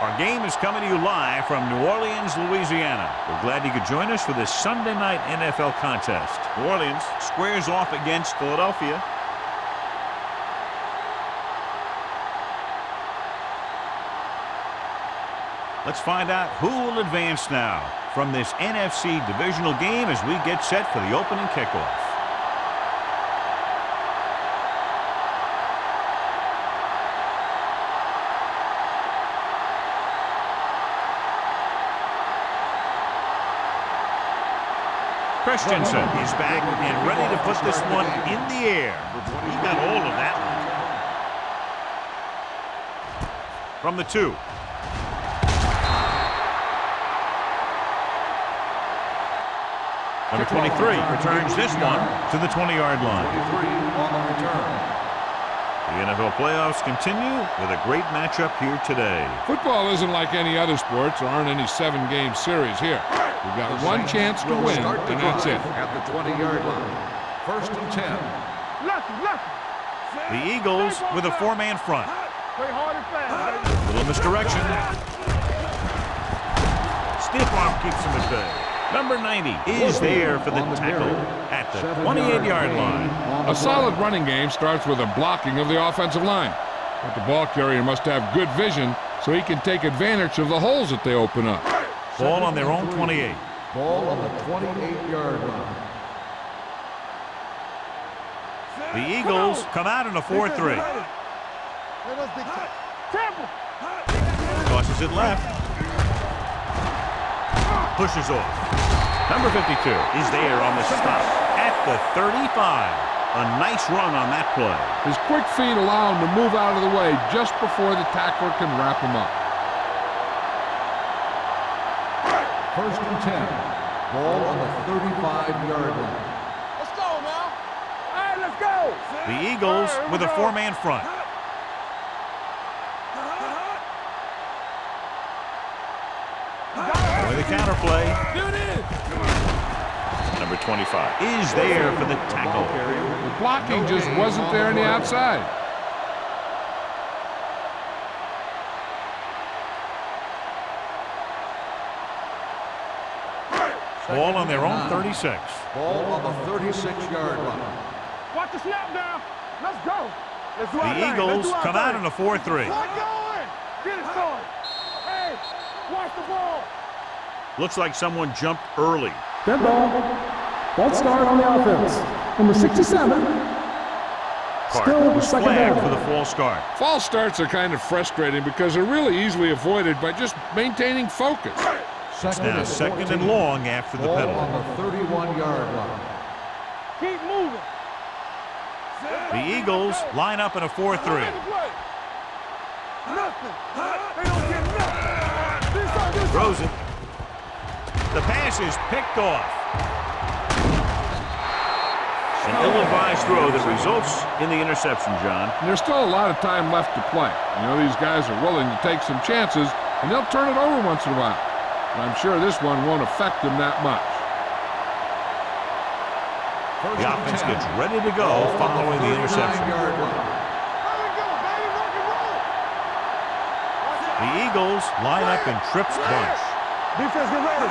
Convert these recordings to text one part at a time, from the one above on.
Our game is coming to you live from New Orleans, Louisiana. We're glad you could join us for this Sunday night NFL contest. New Orleans squares off against Philadelphia. Let's find out who will advance now from this NFC divisional game as we get set for the opening kickoff. Christensen is back and ready to put this one in the air. He got all of that one. From the 2. Number 23 returns this one to the 20-yard line. The NFL playoffs continue with a great matchup here today. Football isn't like any other sport. There aren't any 7-game series here. We've got one chance to win, and that's it. At the 20-yard line. 1st and 10. The Eagles with a 4-man front. Little misdirection. Stiff arm keeps him at bay. Number 90 is there for the tackle at the 28-yard line. A solid running game starts with a blocking of the offensive line. But the ball carrier must have good vision so he can take advantage of the holes that they open up. Ball on their own 28. Ball on the 28-yard line. The Eagles come out in a 4-3. Tosses it left. Pushes off. Number 52 is there on the stop at the 35. A nice run on that play. His quick feet allow him to move out of the way just before the tackler can wrap him up. 1st and 10. Ball on the 35-yard line. Let's go now. All right, let's go. The Eagles with a 4-man front. With a counter play. Number 25 is there for the tackle. The blocking just wasn't there on the outside. Ball on their own 36. Ball on the 36-yard line. Watch the snap down. Let's go. Let's do our The thing. Eagles Let's do our come out thing. in a 4-3. Get going. Get it started. Hey, watch the ball. Looks like someone jumped early. Dead ball. False start on the offense. Number 67. Still Was second flagged down. for the false start. False starts are kind of frustrating because they're really easily avoided by just maintaining focus. Now second and long after the Ball penalty. on the 31-yard line. Keep moving. The Eagles line up in a 4-3. Nothing. They don't get nothing. Throws it. The pass is picked off. An ill-advised throw that results in the interception, John. And there's still a lot of time left to play. You know, these guys are willing to take some chances, and they'll turn it over once in a while. But I'm sure this one won't affect them that much. The offense gets ready to go following the interception. The Eagles line up in trips bunch. Defense, get ready.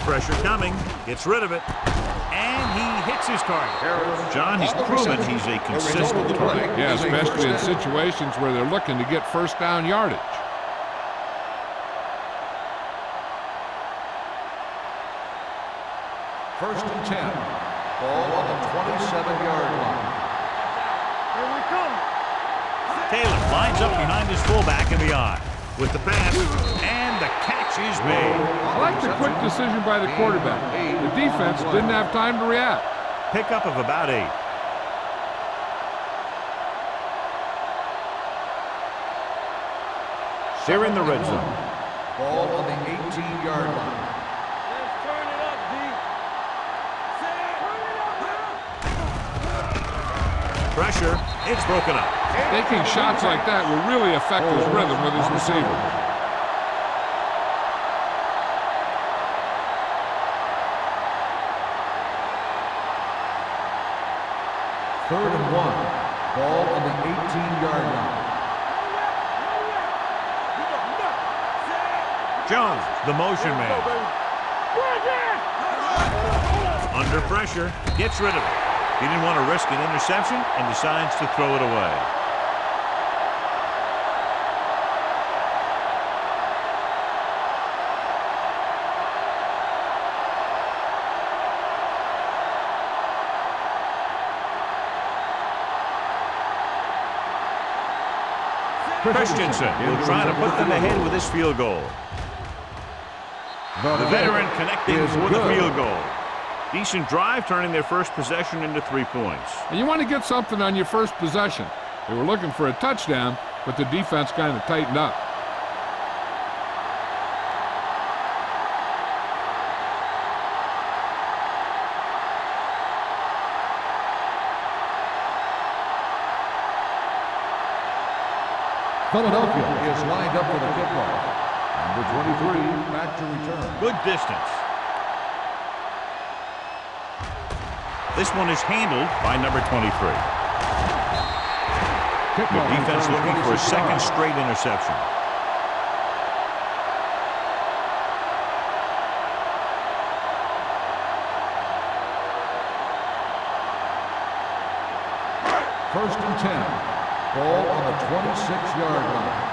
Pressure coming. Gets rid of it. And he hits his target. John, he's proven he's a consistent target. Yeah, especially in situations where they're looking to get first down yardage. First and 10. Ball on the 27-yard line. Here we come. Taylor lines up behind his fullback in the I. With the pass, and the catch is made. I like the quick decision by the quarterback. The defense didn't have time to react. Pickup of about 8. They're in the red zone. Ball on the 18-yard line. Let's turn it up, D. Pressure, it's broken up. Taking shots like that will really affect his rhythm with his receiver. Third and 1. Ball on the 18-yard line. Jones, the motion man. Under pressure, gets rid of it. He didn't want to risk an interception and decides to throw it away. Christensen will try to put them ahead with this field goal. The veteran connecting with a field goal. Decent drive, turning their first possession into 3 points. And you want to get something on your first possession. They were looking for a touchdown, but the defense kind of tightened up. Philadelphia is lined up for the kickoff. Number 23, back to return. Good distance. This one is handled by number 23. The defense looking for a second straight interception. First and 10. Ball on the 26-yard line.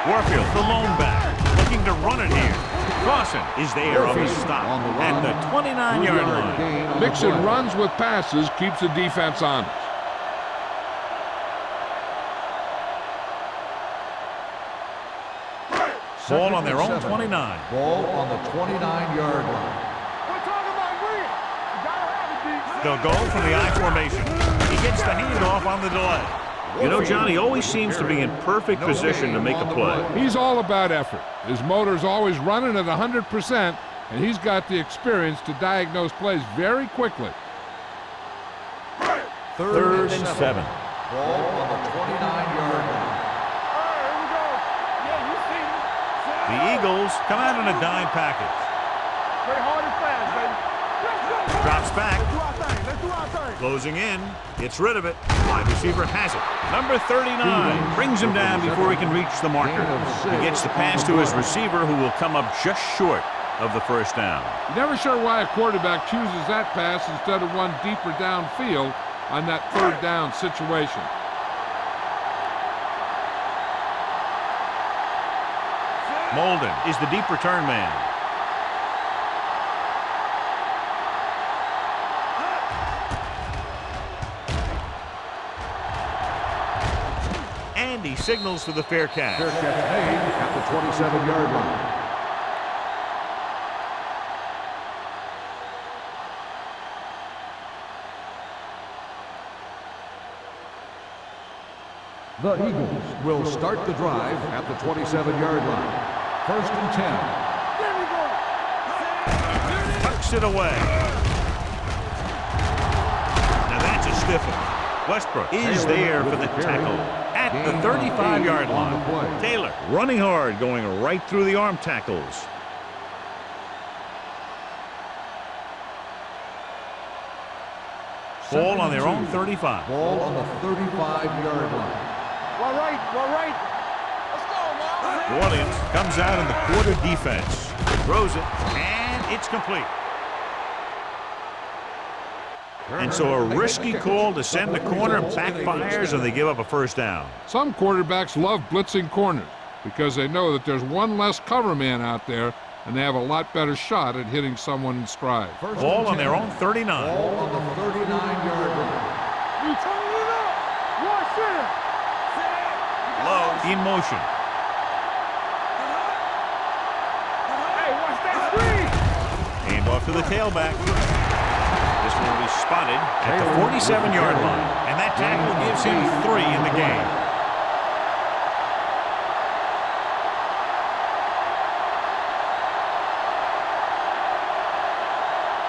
Warfield, the lone back, looking to run it here. Clausen is there on the stop at the 29-yard line. Mixing runs with passes keeps the defense honest. Ball on their own 29. Ball on the 29-yard line. They'll go from the I formation. He gets the handoff on the delay. You know, John, he always seems to be in perfect position to make a play. He's all about effort. His motor's always running at 100%, and he's got the experience to diagnose plays very quickly. Third and 7. Ball on the 29-yard line. The Eagles come out in a dime package. Drops back. Closing in. Gets rid of it. Wide receiver has it. Number 39 brings him down before he can reach the marker. He gets the pass to his receiver, who will come up just short of the first down. You're never sure why a quarterback chooses that pass instead of one deeper downfield on that third down situation. Molden is the deep return man. And he signals for the fair catch. Fair catch made at the 27-yard line. The Eagles will start the drive at the 27-yard line. First and 10. Tucks it away. Now that's a stiff one. Westbrook is there for the tackle at the 35-yard line. Taylor running hard, going right through the arm tackles. Ball on their own 35. Ball on the 35-yard line. Well, right. Let's go, man. New Orleans comes out in the quarter defense. Throws it, and it's complete. And so a risky call to send the corner backfires, and they give up a first down. Some quarterbacks love blitzing corners because they know that there's one less cover man out there, and they have a lot better shot at hitting someone in stride. Ball on their own 39. Ball on the 39-yard line. You turn it up. Watch it. Low in motion. Hey, watch that screen. Hand off to the tailback. This one will be spotted at the 47-yard line, and that tackle gives him 3 in the game.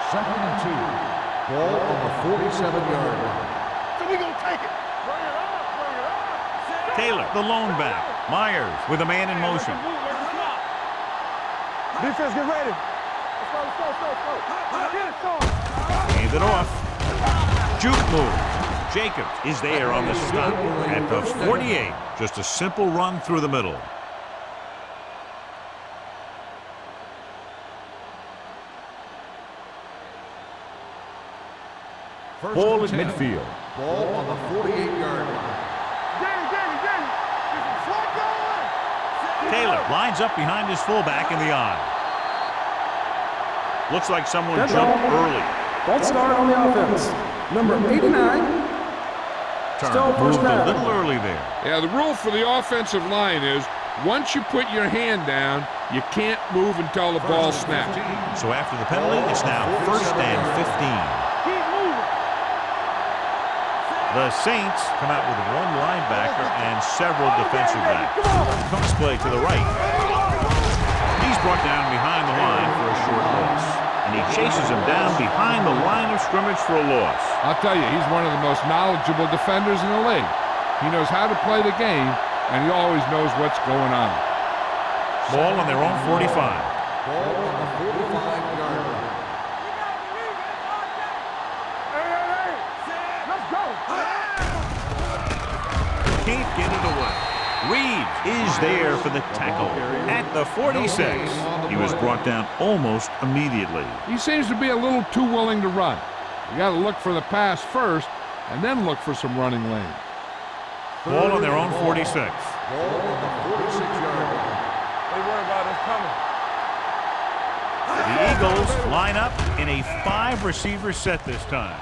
Second and 2. Ball on the 47-yard line. So we gonna take it. Bring it up. Taylor, the lone back. Myers with a man in motion. Defense, get ready. Let's go. Get it, son. Hand it off. Juke move. Jacobs is there on the stop at the 48. Just a simple run through the middle. Ball at midfield. Ball on the 48-yard line. Taylor lines up behind his fullback in the I. Looks like someone That's jumped all. early. False start on the offense. Number 89. Still Turn first moved a down. little early there. Yeah, the rule for the offensive line is once you put your hand down, you can't move until the ball snaps. So after the penalty, it's now 1st and 15. Keep moving. The Saints come out with one linebacker and several defensive backs. Comes play to the right. He's brought down behind the line for a short loss. And he chases him down behind the line of scrimmage for a loss. I'll tell you, he's one of the most knowledgeable defenders in the league. He knows how to play the game, and he always knows what's going on. Ball on their own 45. Ball on the 45-yard line. Hey. Let's go. Can't get it away. Reed is there for the tackle at the 46. He was brought down almost immediately. He seems to be a little too willing to run. You got to look for the pass first, and then look for some running lane. Ball on their own 46. Ball on the 46-yard line. They worry about us coming. The Eagles line up in a 5-receiver set this time.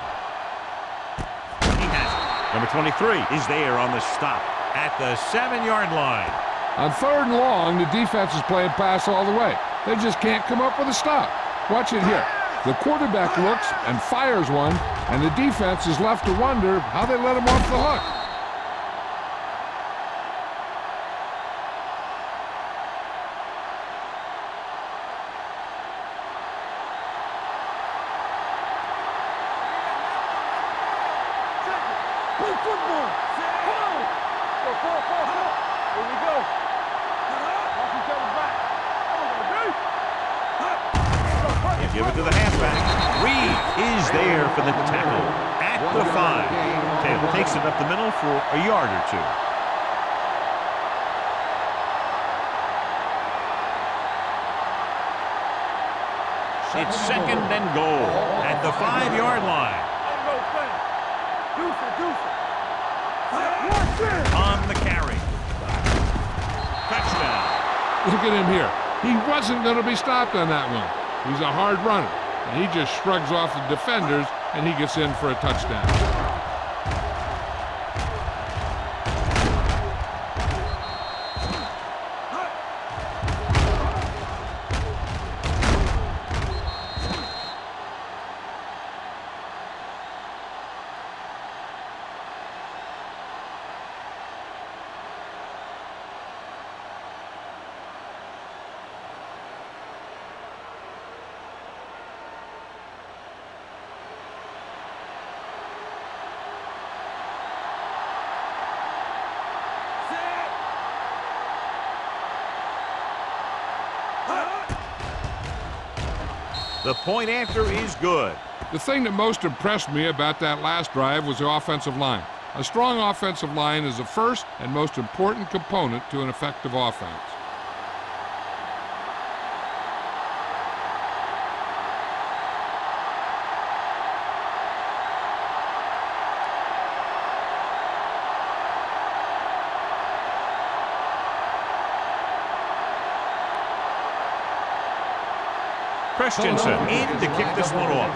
He has it. Number 23 is there on the stop at the 7-yard line. On 3rd and long, the defense is playing pass all the way. They just can't come up with a stop. Watch it here. The quarterback looks and fires one, and the defense is left to wonder how they let him off the hook. Play football. Come on. Go, fall. Here we go. Watch each other back. You give it to the halfback. Reed is there for the tackle at the 5. Taylor takes it up the middle for a yard or two. It's 2nd and goal at the 5-yard line. On the carry. Touchdown. Look at him here. He wasn't going to be stopped on that one. He's a hard runner, and he just shrugs off the defenders, and he gets in for a touchdown. The point after is good. The thing that most impressed me about that last drive was the offensive line. A strong offensive line is the first and most important component to an effective offense. Christensen in to kick this one off.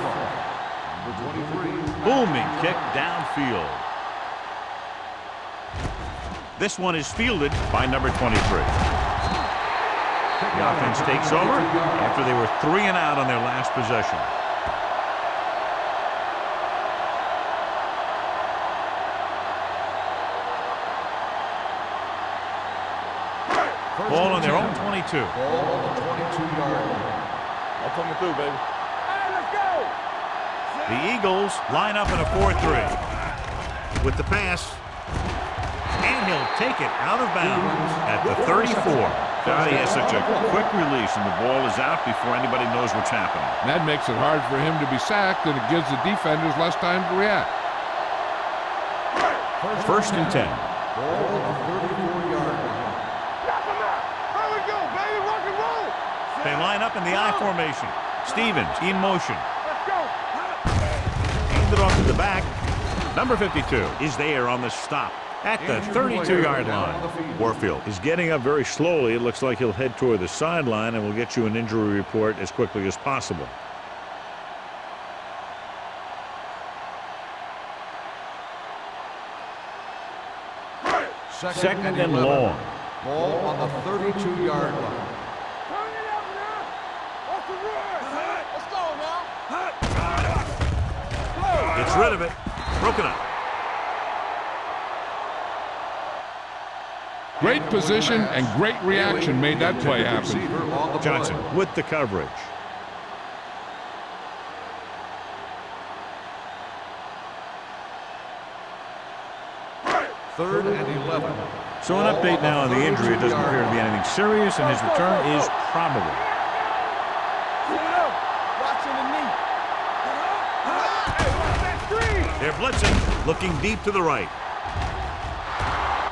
Booming kick downfield. This one is fielded by number 23. The offense takes over after they were 3 and out on their last possession. Ball on their own 22. Ball on the 22-yard line. I'm coming through, baby. Hey, let's go. The Eagles line up in a 4-3. With the pass. And he'll take it out of bounds at the 34. God, he has such a quick release, and the ball is out before anybody knows what's happening. That makes it hard for him to be sacked, and it gives the defenders less time to react. 1st and 10. Ball on the 34-yard line. Knock him out. Here we go, baby. Rock and roll. They line up in the I formation. Stevens in motion. Let's go. hand it off to the back. Number 52 is there on the stop at the 32-yard line. Warfield is getting up very slowly. It looks like he'll head toward the sideline, and we'll get you an injury report as quickly as possible. Second and long. Ball on the 32-yard line. Turn it up now. Off the run. Let's go now. Gets rid of it. Broken up. Great position and great reaction made that play happen. Johnson with the coverage. Third and 11. So an update now on the injury. It doesn't appear to be anything serious, and his return is probable. Watching the knee. Hey, watch that screen. They're blitzing, looking deep to the right.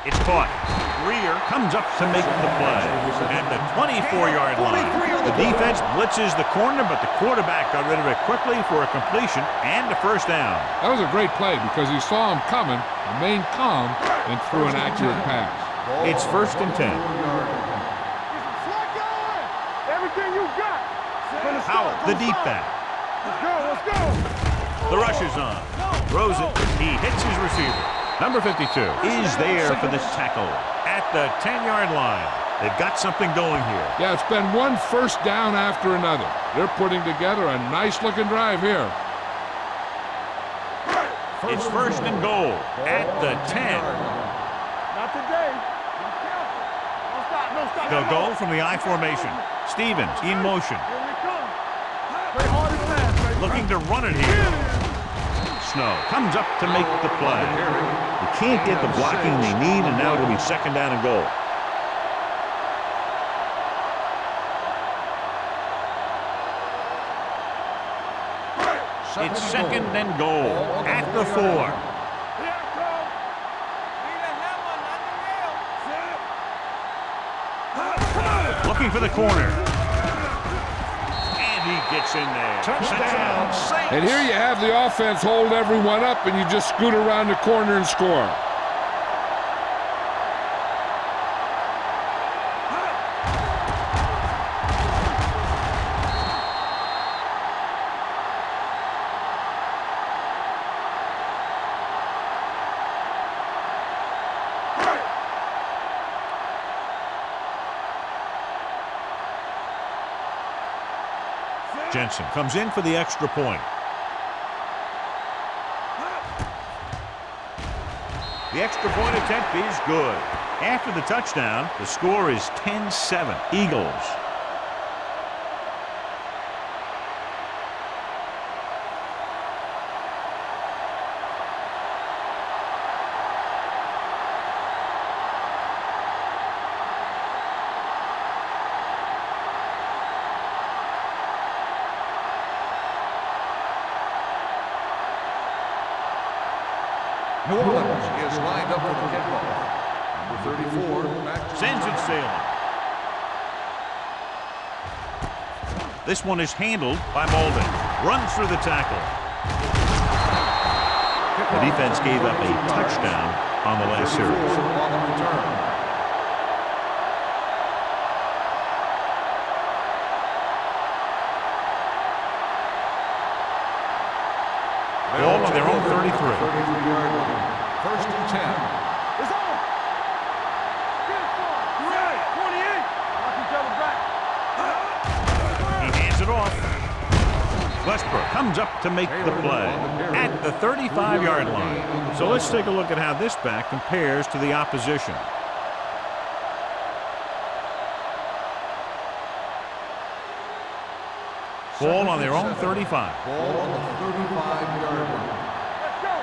It's caught. Greer comes up to make the play at the 24-yard line. The defense blitzes the corner, but the quarterback got rid of it quickly for a completion and a first down. That was a great play because he saw him coming, remained calm, and threw an accurate pass. It's first and 10. Everything you got. Howell, the deep back. Let's go, let's go. The rush is on. Throws it. He hits his receiver. Number 52 is there for the tackle at the 10-yard line. They've got something going here. Yeah, it's been one first down after another. They're putting together a nice-looking drive here. It's first and goal at the 10. Not today. Be careful. Don't stop, don't stop. They'll go from the I formation. Stevens in motion. Here we come. Play hard and fast, baby. Looking to run it here. Snow comes up to make the play. They can't get the blocking they need, and now it'll be second down and goal. It's second and goal at the 4. Here I come. Need a hammer, not the nail. Looking for the corner. And he gets in there. Touchdown, Saints. And here you have the offense hold everyone up, and you just scoot around the corner and score. Jensen comes in for the extra point. The extra point attempt is good. After the touchdown, the score is 10-7. Eagles. New Orleans is lined up for the kickoff. Number 34 Sends it sailing. This one is handled by Molden. Runs through the tackle. The defense gave up a touchdown on the last series. on the return. Ball on their own 33. 33-yard line. First and 10. It's on. Get it for him. Right. 28. Knock each other back. He hands it off. Westbrook comes up to make the play at the 35-yard line. So let's take a look at how this back compares to the opposition. Ball on their own 35. Ball on the 35-yard line. Let's go.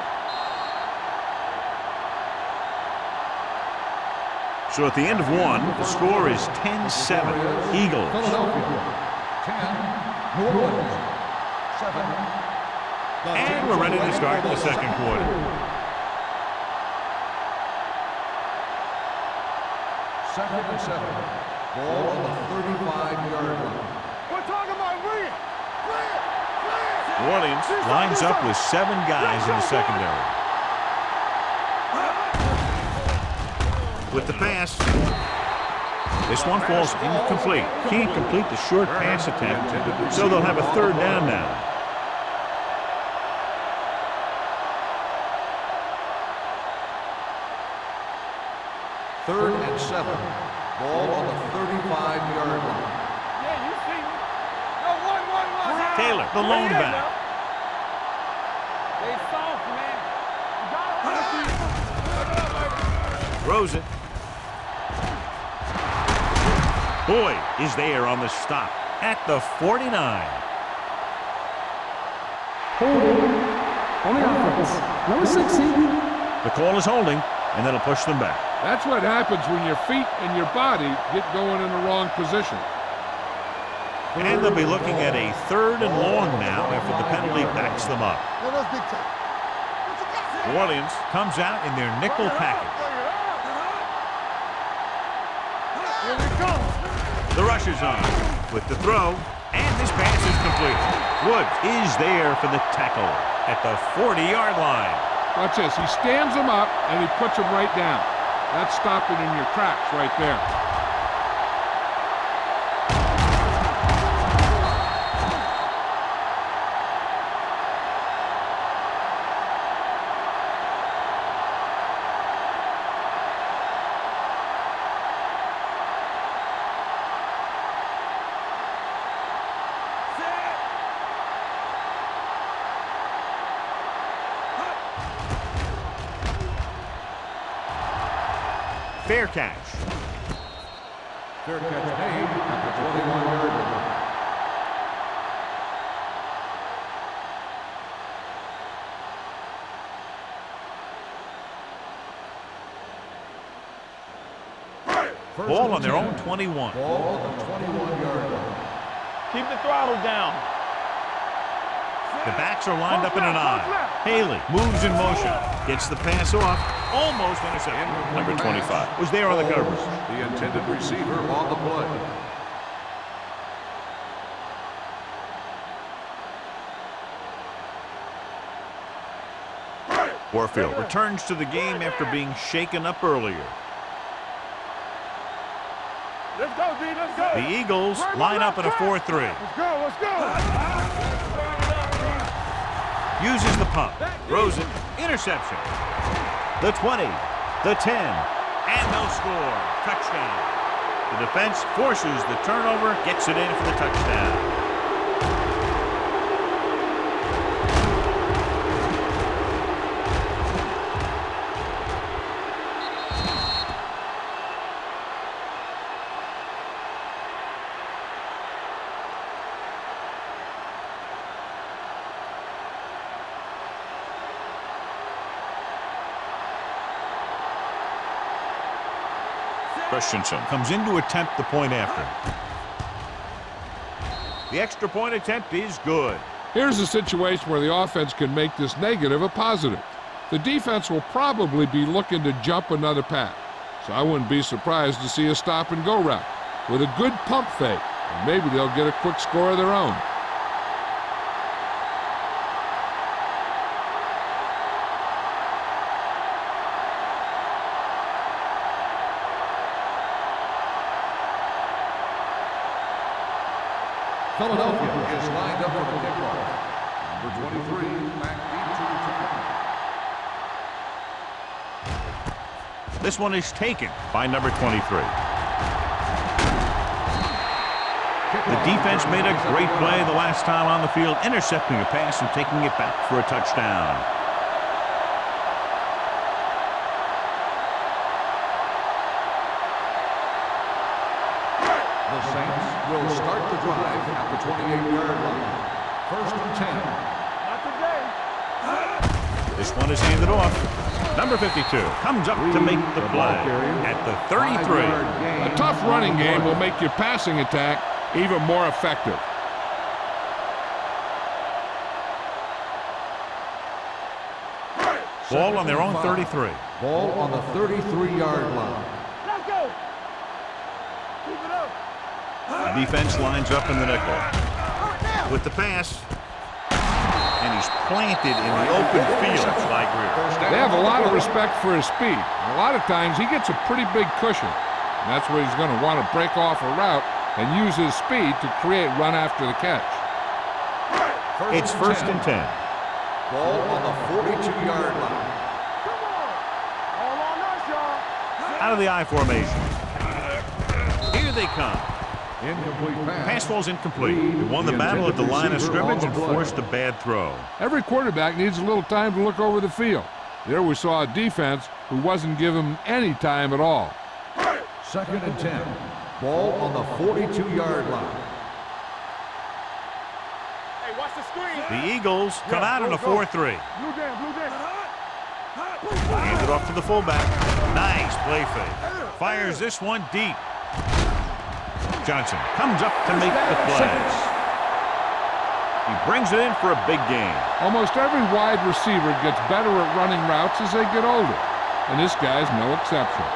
So at the end of one, the score is 10-7. Eagles. Philadelphia. 10. New Orleans. 7. And we're ready to start the second quarter. Second and 7. Ball on the 35-yard line. We're talking about Rhea. Clear. Clear. New Orleans lines up with 7 guys in the secondary. With the pass. This one falls incomplete. Can't complete the short pass attempt, so they'll have a 3rd down now. Third and 7. Ball on the 35-yard line. Yeah, you see me. No, one. Taylor, the lone back. They soft, man. You got it. Throws it. Boyd is there on the stop at the 49. Holding on the offense. Number 60. The call is holding, and that'll push them back. That's what happens when your feet and your body get going in the wrong position. And they'll be looking at a 3rd and long now after the penalty backs them up. New Orleans comes out in their nickel package. Here we go. The rush is on with the throw, and this pass is complete. Woods is there for the tackle at the 40-yard line. Watch this. He stands them up, and he puts them right down. That's stopping in your tracks right there. Fair catch. Fair catch made at the 21-yard line. Ball on their own 21. Ball on the 21-yard line. Keep the throttle down. The backs are lined up in an I. Haley moves in motion. Gets the pass off. Almost intercepted. Number 25 was there on the coverage. The intended receiver on the play. Warfield returns to the game after being shaken up earlier. Let's go, D. Let's go. The Eagles line up in a 4-3. Let's go. Let's go. Uses the pump. Throws it. Interception. The 20. The 10. And they'll score. Touchdown. The defense forces the turnover. Gets it in for the touchdown. Christensen comes in to attempt the point after. The extra point attempt is good. Here's a situation where the offense can make this negative a positive. The defense will probably be looking to jump another pack, so I wouldn't be surprised to see a stop-and-go route with a good pump fake, and maybe they'll get a quick score of their own. Philadelphia is lined up for the kickoff. Number 23, back deep to return. This one is taken by number 23. The defense made a great play the last time on the field, intercepting a pass and taking it back for a touchdown. The Saints will start the drive at the 28-yard line. First and 10. Not today. This one is handed off. Number 52 comes up to make the play at the 33. A tough running game will make your passing attack even more effective. Ball on their own 33. Ball on the 33-yard line. Let's go. Keep it up. The defense lines up in the nickel. With the pass. and he's planted in the open field by Greer. They have a lot of respect for his speed. A lot of times he gets a pretty big cushion. And that's where he's going to want to break off a route and use his speed to create run after the catch. It's first and 10. Ball on the 42-yard line. All on us, y'all. Out of the I formation. Here they come. Incomplete pass. Pass falls incomplete. They won the battle at the line of scrimmage and forced a bad throw. Every quarterback needs a little time to look over the field. There we saw a defense who wasn't giving him any time at all. Second and 10. Ball on the 42-yard line. Hey, watch the screen. The Eagles come out in a 4-3. Blue down, blue down. Hands it off to the fullback. Nice play fake. Fires this one deep. Johnson comes up to make the play. He brings it in for a big gain. Almost every wide receiver gets better at running routes as they get older, and this guy's no exception.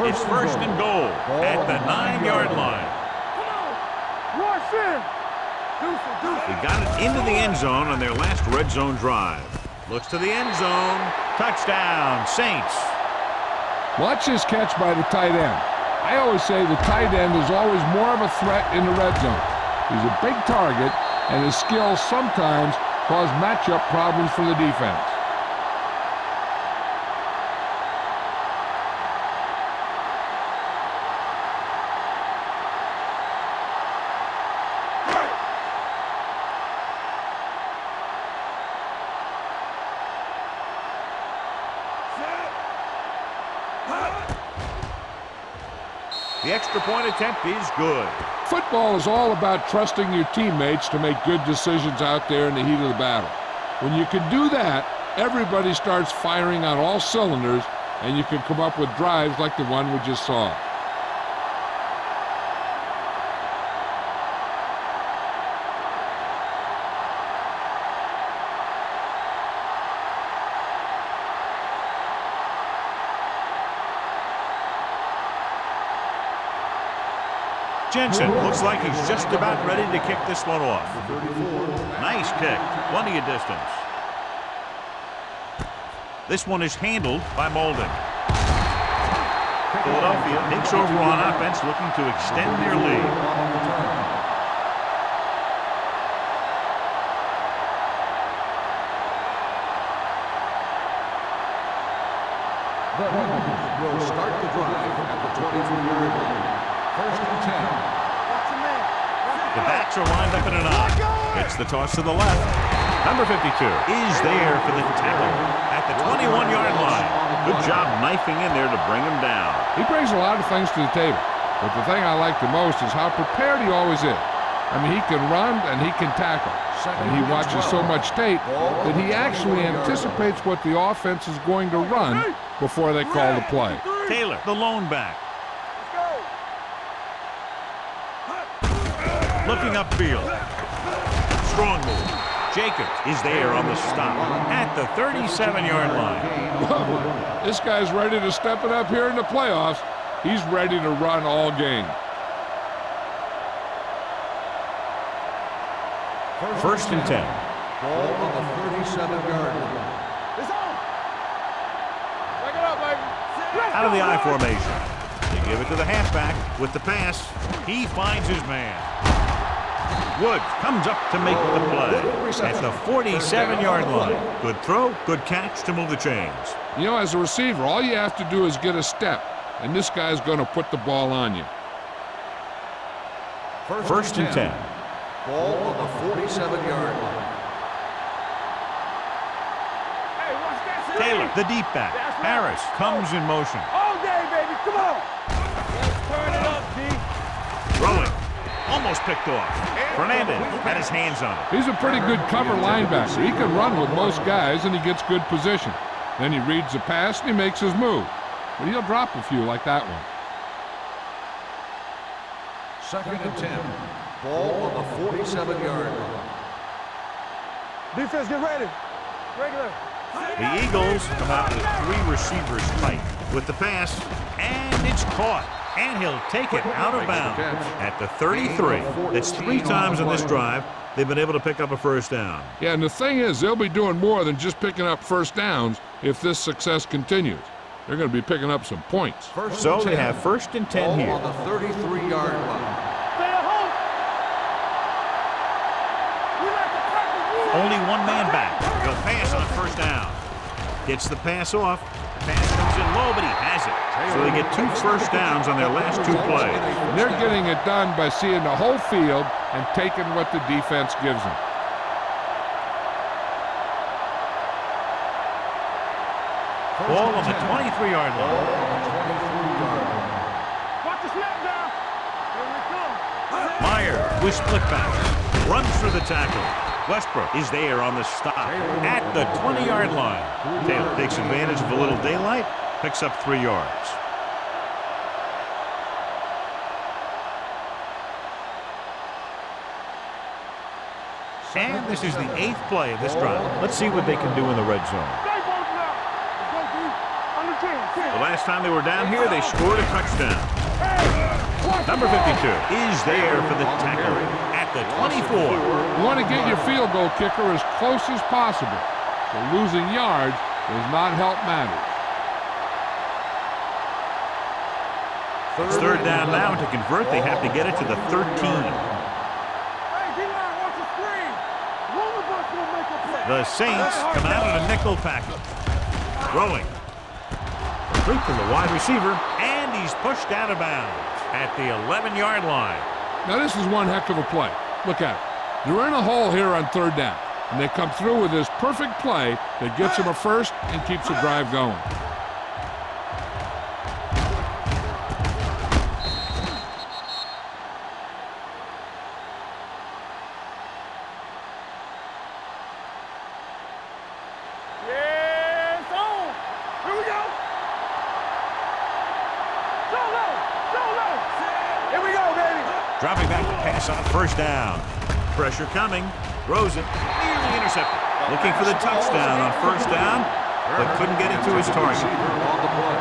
It's first and goal at the 9-yard line. Rush in. Deuce it, deuce He got it into the end zone on their last red zone drive. Looks to the end zone. Touchdown, Saints. Watch this catch by the tight end. I always say the tight end is always more of a threat in the red zone. He's a big target, and his skills sometimes cause matchup problems for the defense. The extra point attempt is good. Football is all about trusting your teammates to make good decisions out there in the heat of the battle. When you can do that, everybody starts firing on all cylinders, and you can come up with drives like the one we just saw. Jensen looks like he's just about ready to kick this one off. Nice kick, plenty of distance. This one is handled by Molden. Philadelphia takes over on offense, looking to extend their lead. The Eagles will start the drive at the 23-yard line. First and 10. Watch your man. The backs are lined up in an I. It's the toss to the left. Number 52 is there for the tackle at the 21-yard line. Good job knifing in there to bring him down. He brings a lot of things to the table, but the thing I like the most is how prepared he always is. I mean, he can run and he can tackle, and he watches so much tape that he actually anticipates what the offense is going to run before they call the play. Taylor, the lone back. Looking upfield. Strong move. Jacobs is there on the stop at the 37-yard line. This guy's ready to step it up here in the playoffs. He's ready to run all game. First and 10. Ball on the 37-yard line. It's on. Back it up, baby. Out of the I formation. They give it to the halfback with the pass. He finds his man. Woods comes up to make the play at the 47-yard line. Good throw, good catch to move the chains. You know, as a receiver, all you have to do is get a step, and this guy's going to put the ball on you. First and 10. Ball on the 47-yard line. Hey, watch that screen. Taylor, the deep back. Harris comes in motion. All day, baby. Come on. Let's turn it up, D. Throwing. Almost picked off. Fernandez had his hands on it. He's a pretty good cover linebacker. He can run with most guys, and he gets good position. Then he reads the pass, and he makes his move. But he'll drop a few like that one. Second and 10. Ball on the 47-yard line. Defense, get ready. Regular. The Eagles come out with 3 receivers tight with the pass, and it's caught. And he'll take it out of bounds at the 33. That's 3 times on this drive they've been able to pick up a first down. Yeah, and the thing is, they'll be doing more than just picking up first downs if this success continues. They're going to be picking up some points. So they have 1st and 10 here. On the 33-yard line. Stay at home. We like to practice. Only 1 man back. He'll pass on 1st down. Gets the pass off. Pass comes in low, but he has it. So they get 2 first downs on their last 2 plays. And they're getting it done by seeing the whole field and taking what the defense gives them. Ball on the 23-yard line. Watch the snap down. Here we come. Meyer with split back. Runs through the tackle. Westbrook is there on the stop at the 20-yard line. Taylor takes advantage of a little daylight, picks up 3 yards. And this is the 8th play of this drive. Let's see what they can do in the red zone. Stay both now. Let's go, D. Under 10. The last time they were down here, they scored a touchdown. Number 52 is there for the tackle at the 24. You want to get your field goal kicker as close as possible, so losing yards does not help matters. It's 3rd down now. To convert, they have to get it to the 13. Hey, D-line, watch the screen. One of us will make a play. The Saints come out in a nickel package. Throwing. Complete to the wide receiver, and he's pushed out of bounds at the 11-yard line. Now this is one heck of a play. Look at it. They're in a hole here on 3rd down, and they come through with this perfect play that gets them a first and keeps the drive going. Yeah, it's on. Here we go. Solo. Here we go, baby. Dropping back to pass on 1st down. Pressure coming. Throws it. Nearly intercepted. Looking for the touchdown on 1st down, but couldn't get it to his target. On the play.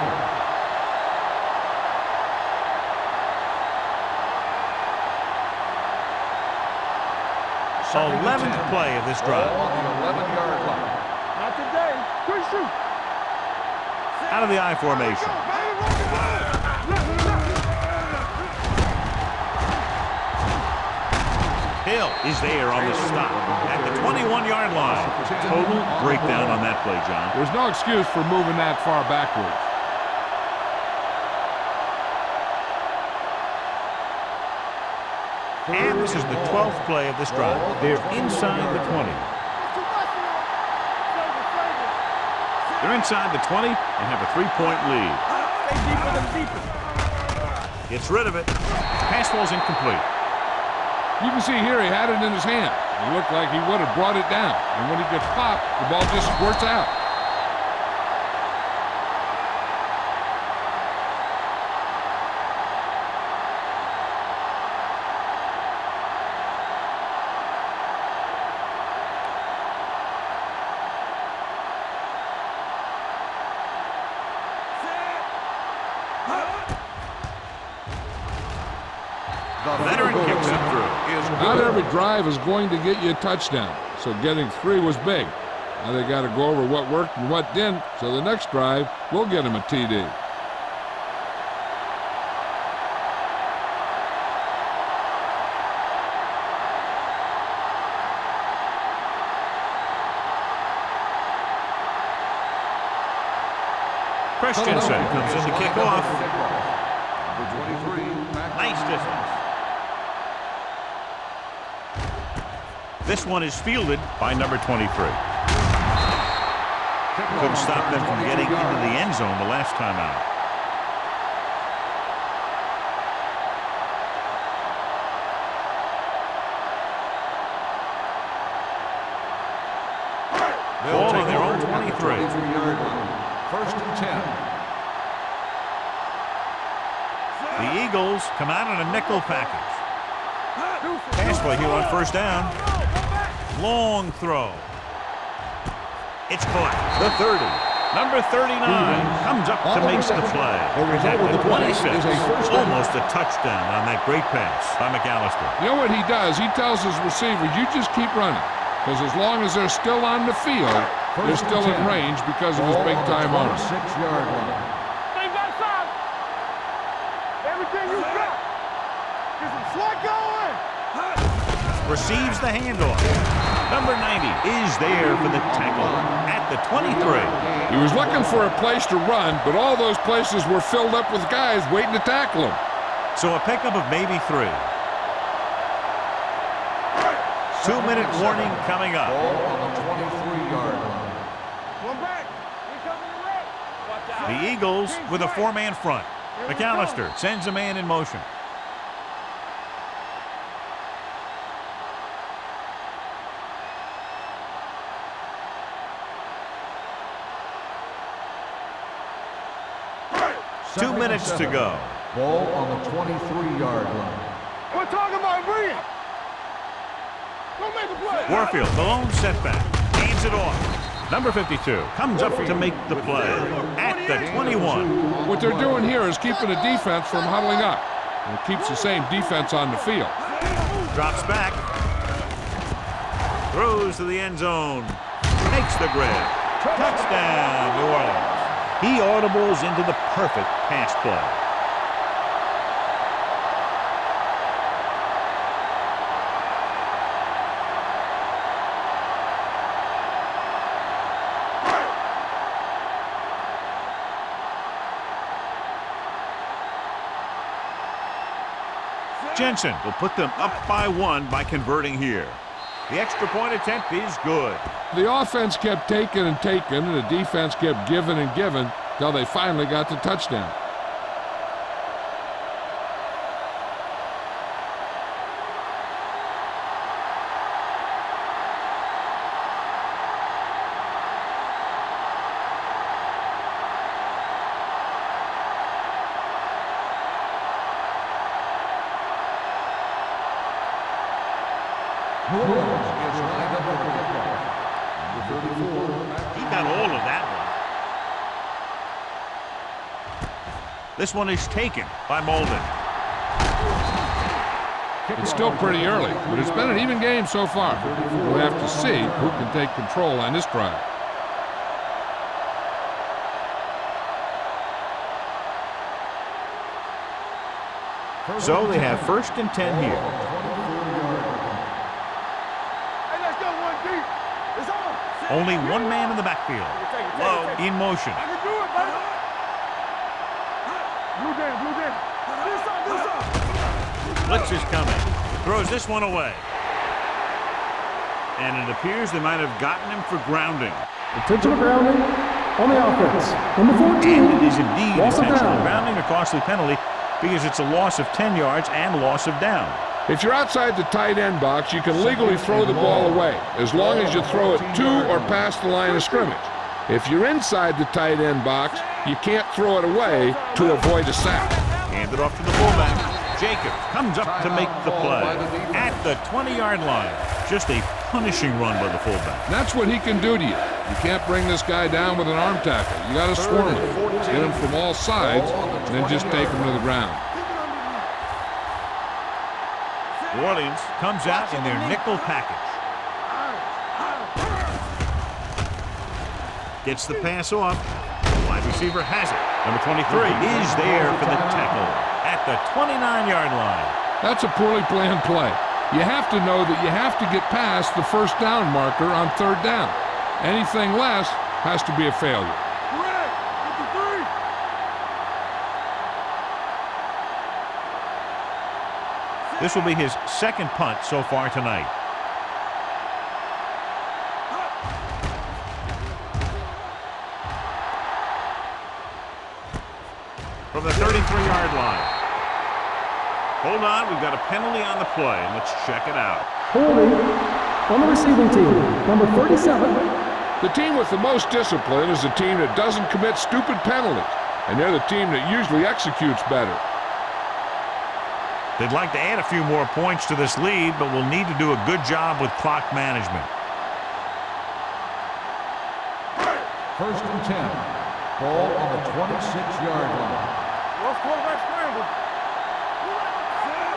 So 11th play of this drive. On the 11-yard line. Not today. Good shoot. Out of the I formation. Hill is there on the stop at the 21-yard line. Total breakdown on that play, John. There's no excuse for moving that far backwards. And this is the 12th play of this drive. They're inside the 20. They're inside the 20 and have a 3-point lead. Stay deeper than deeper. Gets rid of it. Pass ball's incomplete. You can see here he had it in his hand. It looked like he would have brought it down. And when he gets popped, the ball just squirts out. The veteran kicks it through. Not every drive is going to get you a touchdown, so getting 3 was big. Now they got to go over what worked and what didn't, so the next drive will get him a TD. Christensen comes in to kick off. Number 23. Nice distance. This one is fielded by number 23. Couldn't stop them from getting into the end zone the last time out. Ball on their own 23. 23-yard line. 1st and 10. The Eagles come out in a nickel package. Pass play here on 1st down. Long throw. It's caught. The 30. Number 39 comes up to make the play. At the 26, almost a touchdown on that great pass by McAllister. You know what he does? He tells his receivers, you just keep running. Because as long as they're still on the field, they're still in range because of his big-time arm. 6-yard line. They've got some. Everything you got. Get some slack going. Receives the handoff. Number 90 is there for the tackle at the 23. He was looking for a place to run, but all those places were filled up with guys waiting to tackle him. So a pickup of maybe 3. 2-minute warning coming up. Ball on the 23-yard line. One back. Here comes the red. Watch out. The Eagles with a 4-man front. McAllister sends a man in motion. Two minutes to go. Ball on the 23-yard line. We're talking about bringing. Don't make a play. Warfield, the lone setback, hands it off. Number 52 comes up to make the play at the 21. What they're doing here is keeping the defense from huddling up. And it keeps the same defense on the field. Drops back. Throws to the end zone. Makes the grab. Touchdown, New Orleans. He audibles into the perfect pass play. Jensen will put them up by 1 by converting here. The extra point attempt is good. The offense kept taking and taking, and the defense kept giving and giving until they finally got the touchdown. New Orleans is lined up with the football. Number 34. He got all of that one. This one is taken by Molden. It's still pretty early, but it's been an even game so far. We'll have to see who can take control on this drive. So they have 1st and 10 here. Hey, let's go one deep. It's on. Only one man in the backfield. Low in motion. I can do it, baby. Blue down. Do something. Blitz is coming. Throws this one away. And it appears they might have gotten him for grounding. Intentional grounding on the offense. Number 14. And it is indeed Loss of intentional down. grounding, a costly penalty, because it's a loss of 10 yards and loss of down. If you're outside the tight end box, you can legally throw the ball away, as long as you throw it to or past the line of scrimmage. If you're inside the tight end box, you can't throw it away to avoid a sack. Hand it off to the fullback. Jacob comes up to make the play at the 20-yard line. Just a punishing run by the fullback. That's what he can do to you. You can't bring this guy down with an arm tackle. You got to swarm him, get him from all sides, and then just take him to the ground. New Orleans comes out in their nickel package. Gets the pass off. Wide receiver has it. Number 23 is there for the tackle at the 29-yard line. That's a poorly planned play. You have to know that you have to get past the first down marker on 3rd down. Anything less has to be a failure. Red, get the 3. This will be his 2nd punt so far tonight. From the 33-yard line. Hold on, we've got a penalty on the play, and let's check it out. Holding on the receiving team. Number 37. The team with the most discipline is the team that doesn't commit stupid penalties, and they're the team that usually executes better. They'd like to add a few more points to this lead, but will need to do a good job with clock management. First and 10. Ball on the 26-yard line. What's quarterback scramble? You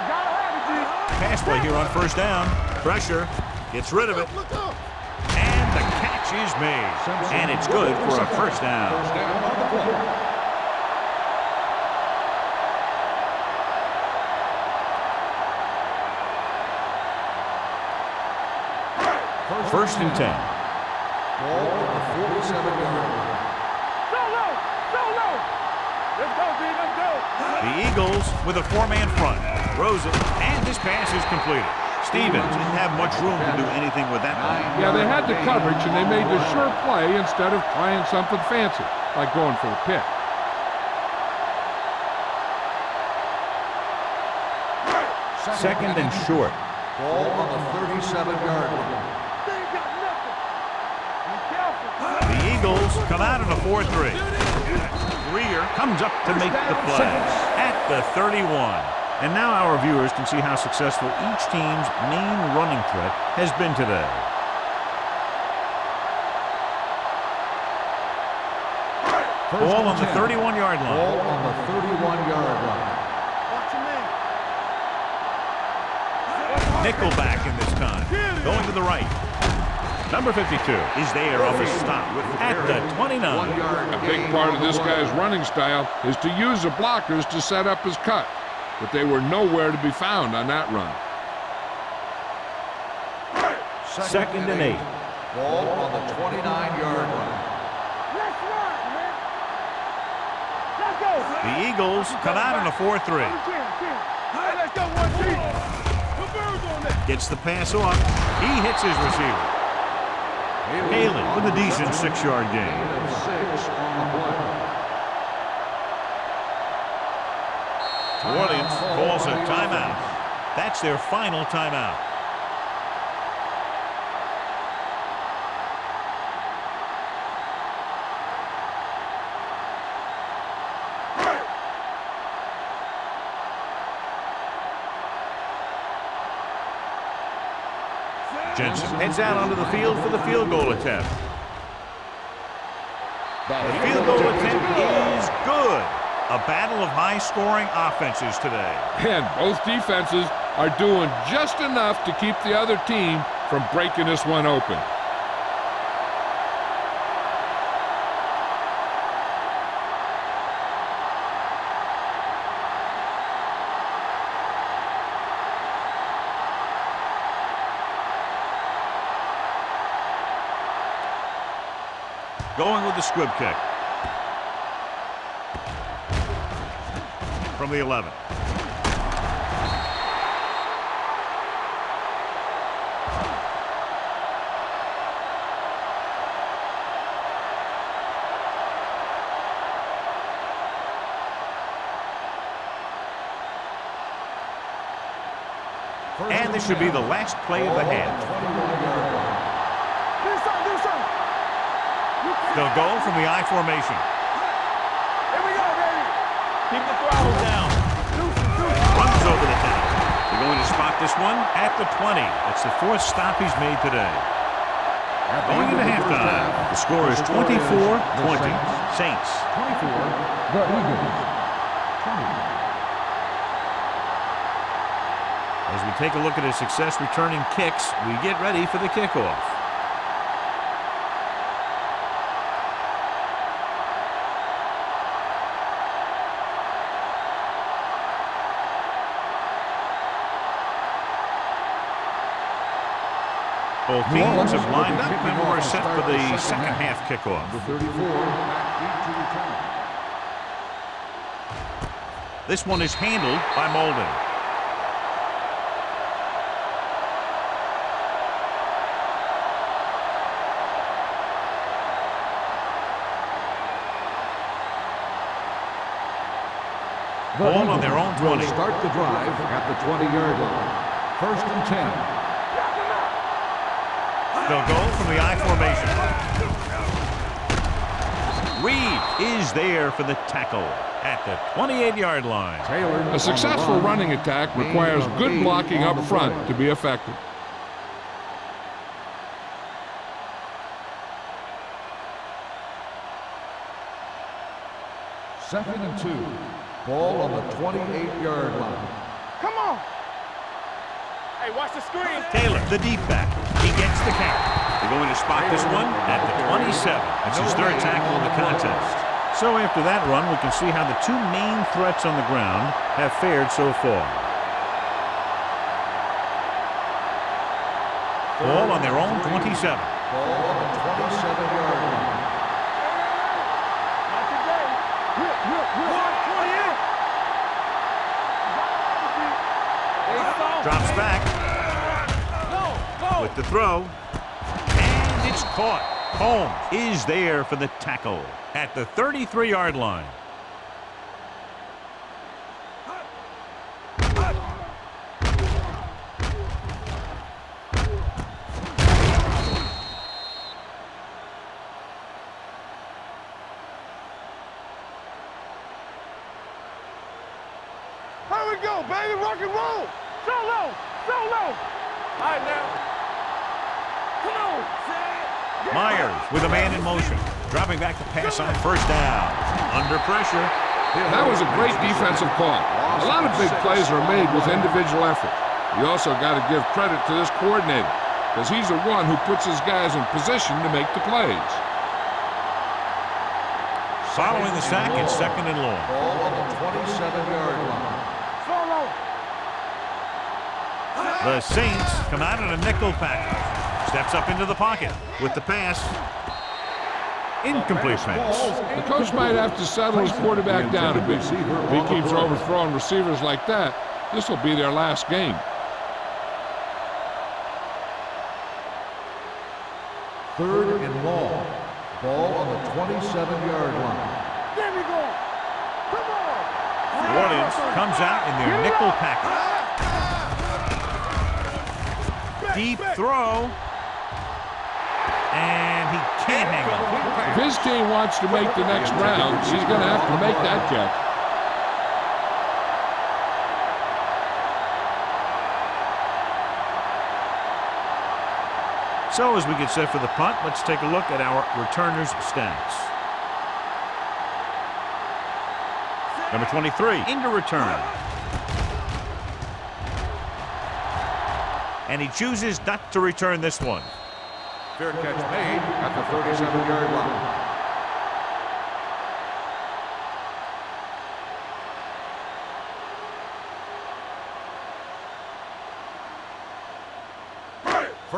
gotta have it, G. Pass play here on first down. Pressure. Gets rid of it. And the catch is made. And it's good for a first down. First down on the play. First and 10. Ball on the 47-yard line. Solo! Solo! Let's go, D. Let's go. The Eagles with a four-man front. Throws it, and this pass is completed. Stevens didn't have much room to do anything with that one. Yeah, they had the coverage, and they made the sure play instead of trying something fancy, like going for the pick. Second and short. Ball on the 37-yard line. They ain't got nothing. Be careful. The Eagles come out in a 4-3. Greer comes up to make the play at the 31. And now our viewers can see how successful each team's main running threat has been today. Ball on the 31-yard line. Ball on the 31-yard line. Watch your man. Nickelback in this time. Going to the right. Number 52 is there on the stop at the 29. A big part of this guy's running style is to use the blockers to set up his cut, but they were nowhere to be found on that run. Second and 8. Ball on the 29-yard line. Let's run, man. Let's go. The Eagles come out in a 4-3. Hey, let's go, 1G. Put birds on that. Gets the pass off. He hits his receiver. Haley with a decent 6-yard gain. Gain of 6 on the play. New Orleans calls a timeout. That's their final timeout. Jensen heads out onto the field for the field goal attempt. The field goal attempt is good. A battle of high-scoring offenses today. And both defenses are doing just enough to keep the other team from breaking this one open. Going with the squib kick. From the 11. And this should be the last play of the half. Do something. They'll go from the I formation. Here we go, baby. Keep the throttle down. Runs over the top. They're going to spot this one at the 20. That's the fourth stop he's made today. Going into halftime, the score is 24-20. Saints. 24, the Eagles. 20. As we take a look at his success returning kicks, we get ready for the kickoff. Both teams have lined up and we're set for the second half kickoff. Number 34, backbeat to return. This one is handled by Molden. Ball on their own 20. Will start the drive at the 20-yard line. First and 10. They'll go from the I formation. Reed is there for the tackle at the 28-yard line. Taylor A successful running attack requires good blocking up front to be effective. 2nd and 2. Ball on the 28-yard line. Come on. Hey, watch the screen. Taylor, the deep back. He gets the carry. They're going to spot this one at the 27. That's his third tackle in the contest. So after that run, we can see how the two main threats on the ground have fared so far. Ball on their own 27. Ball on the 27-yard line. Not today. Drops back with the throw. And it's caught. Holmes is there for the tackle at the 33-yard line. Here we go, baby. Rock and roll. Solo. Solo. All right, now. Come on. Myers with a man in motion. Dropping back to pass on first down. Under pressure. That was a great defensive call. A lot of big plays are made with individual effort. You also got to give credit to this coordinator, because he's the one who puts his guys in position to make the plays. Following the sack, it's 2nd and long. Ball on the 27-yard line. Solo. The Saints come out in a nickel package. Steps up into the pocket with the pass. Incomplete pass. The coach might have to settle his quarterback down a bit. If he keeps overthrowing receivers like that, this will be their last game. Third and long. Ball on the 27-yard line. There we go. Come on. New Orleans comes out in their nickel package. Deep throw. And he can't hang on. If his team wants to make the next round, he's going to have to make that catch. So as we get set for the punt, let's take a look at our returners' stats. Number 23 into return. And he chooses not to return this one. Fair catch made at the 37-yard line.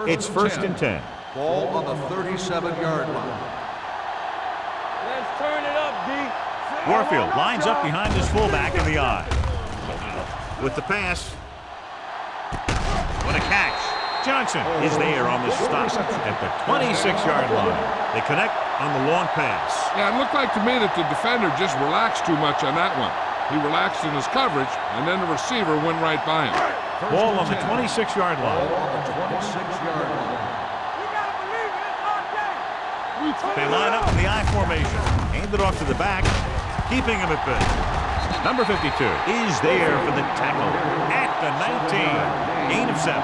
It's first and 10. Ball on the 37-yard line. Let's turn it up, D. Warfield lines up behind his fullback in the eye. With the pass. What a catch. Johnson is there on the stop at the 26-yard line. They connect on the long pass. Yeah, it looked like to me that the defender just relaxed too much on that one. He relaxed in his coverage, and then the receiver went right by him. Ball on the 26-yard line. Ball on the 26-yard line. We gotta believe it. It's our day. They line up in the I formation. Hand it off to the back, keeping him at bay. Number 52 is there for the tackle at the 19. Gain of 7.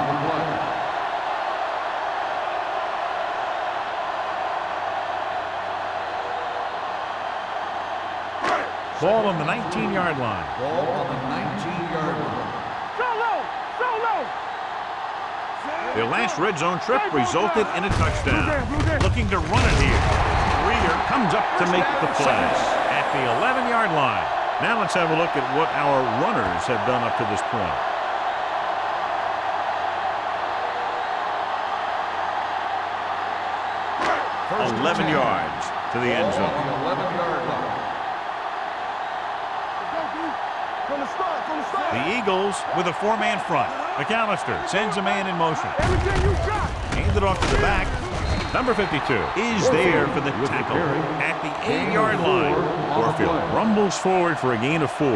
Ball on the 19-yard line. Ball on the 19-yard line. Solo. Solo. Their last red zone trip resulted in a touchdown. Looking to run it here. Reeder comes up to make the play at the 11-yard line. Now let's have a look at what our runners have done up to this point. First 11 yards to the end zone. 11-yard line. From the start. From the start. The Eagles with a four-man front. McAllister sends a man in motion. Everything you got. Hand it off to the back. Number 52 is there for the tackle at the 8-yard line. Warfield rumbles forward for a gain of 4.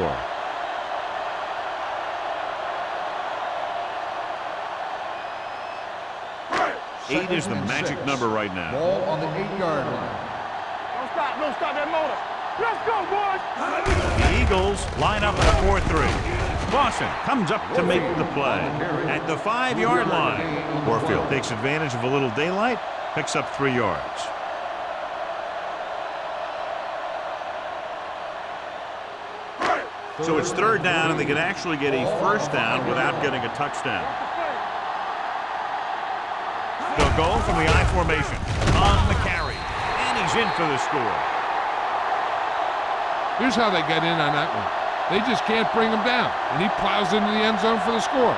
Eight is the magic number right now. Ball on the 8-yard line. Don't stop. Don't stop that motor. Let's go, boys. The Eagles line up in a 4-3. Lawson comes up to make the play at the 5-yard line. Warfield takes advantage of a little daylight, picks up 3 yards. So it's third down, and they can actually get a first down without getting a touchdown. They'll go from the I formation on the carry, and he's in for the score. Here's how they get in on that one. They just can't bring him down, and he plows into the end zone for the score.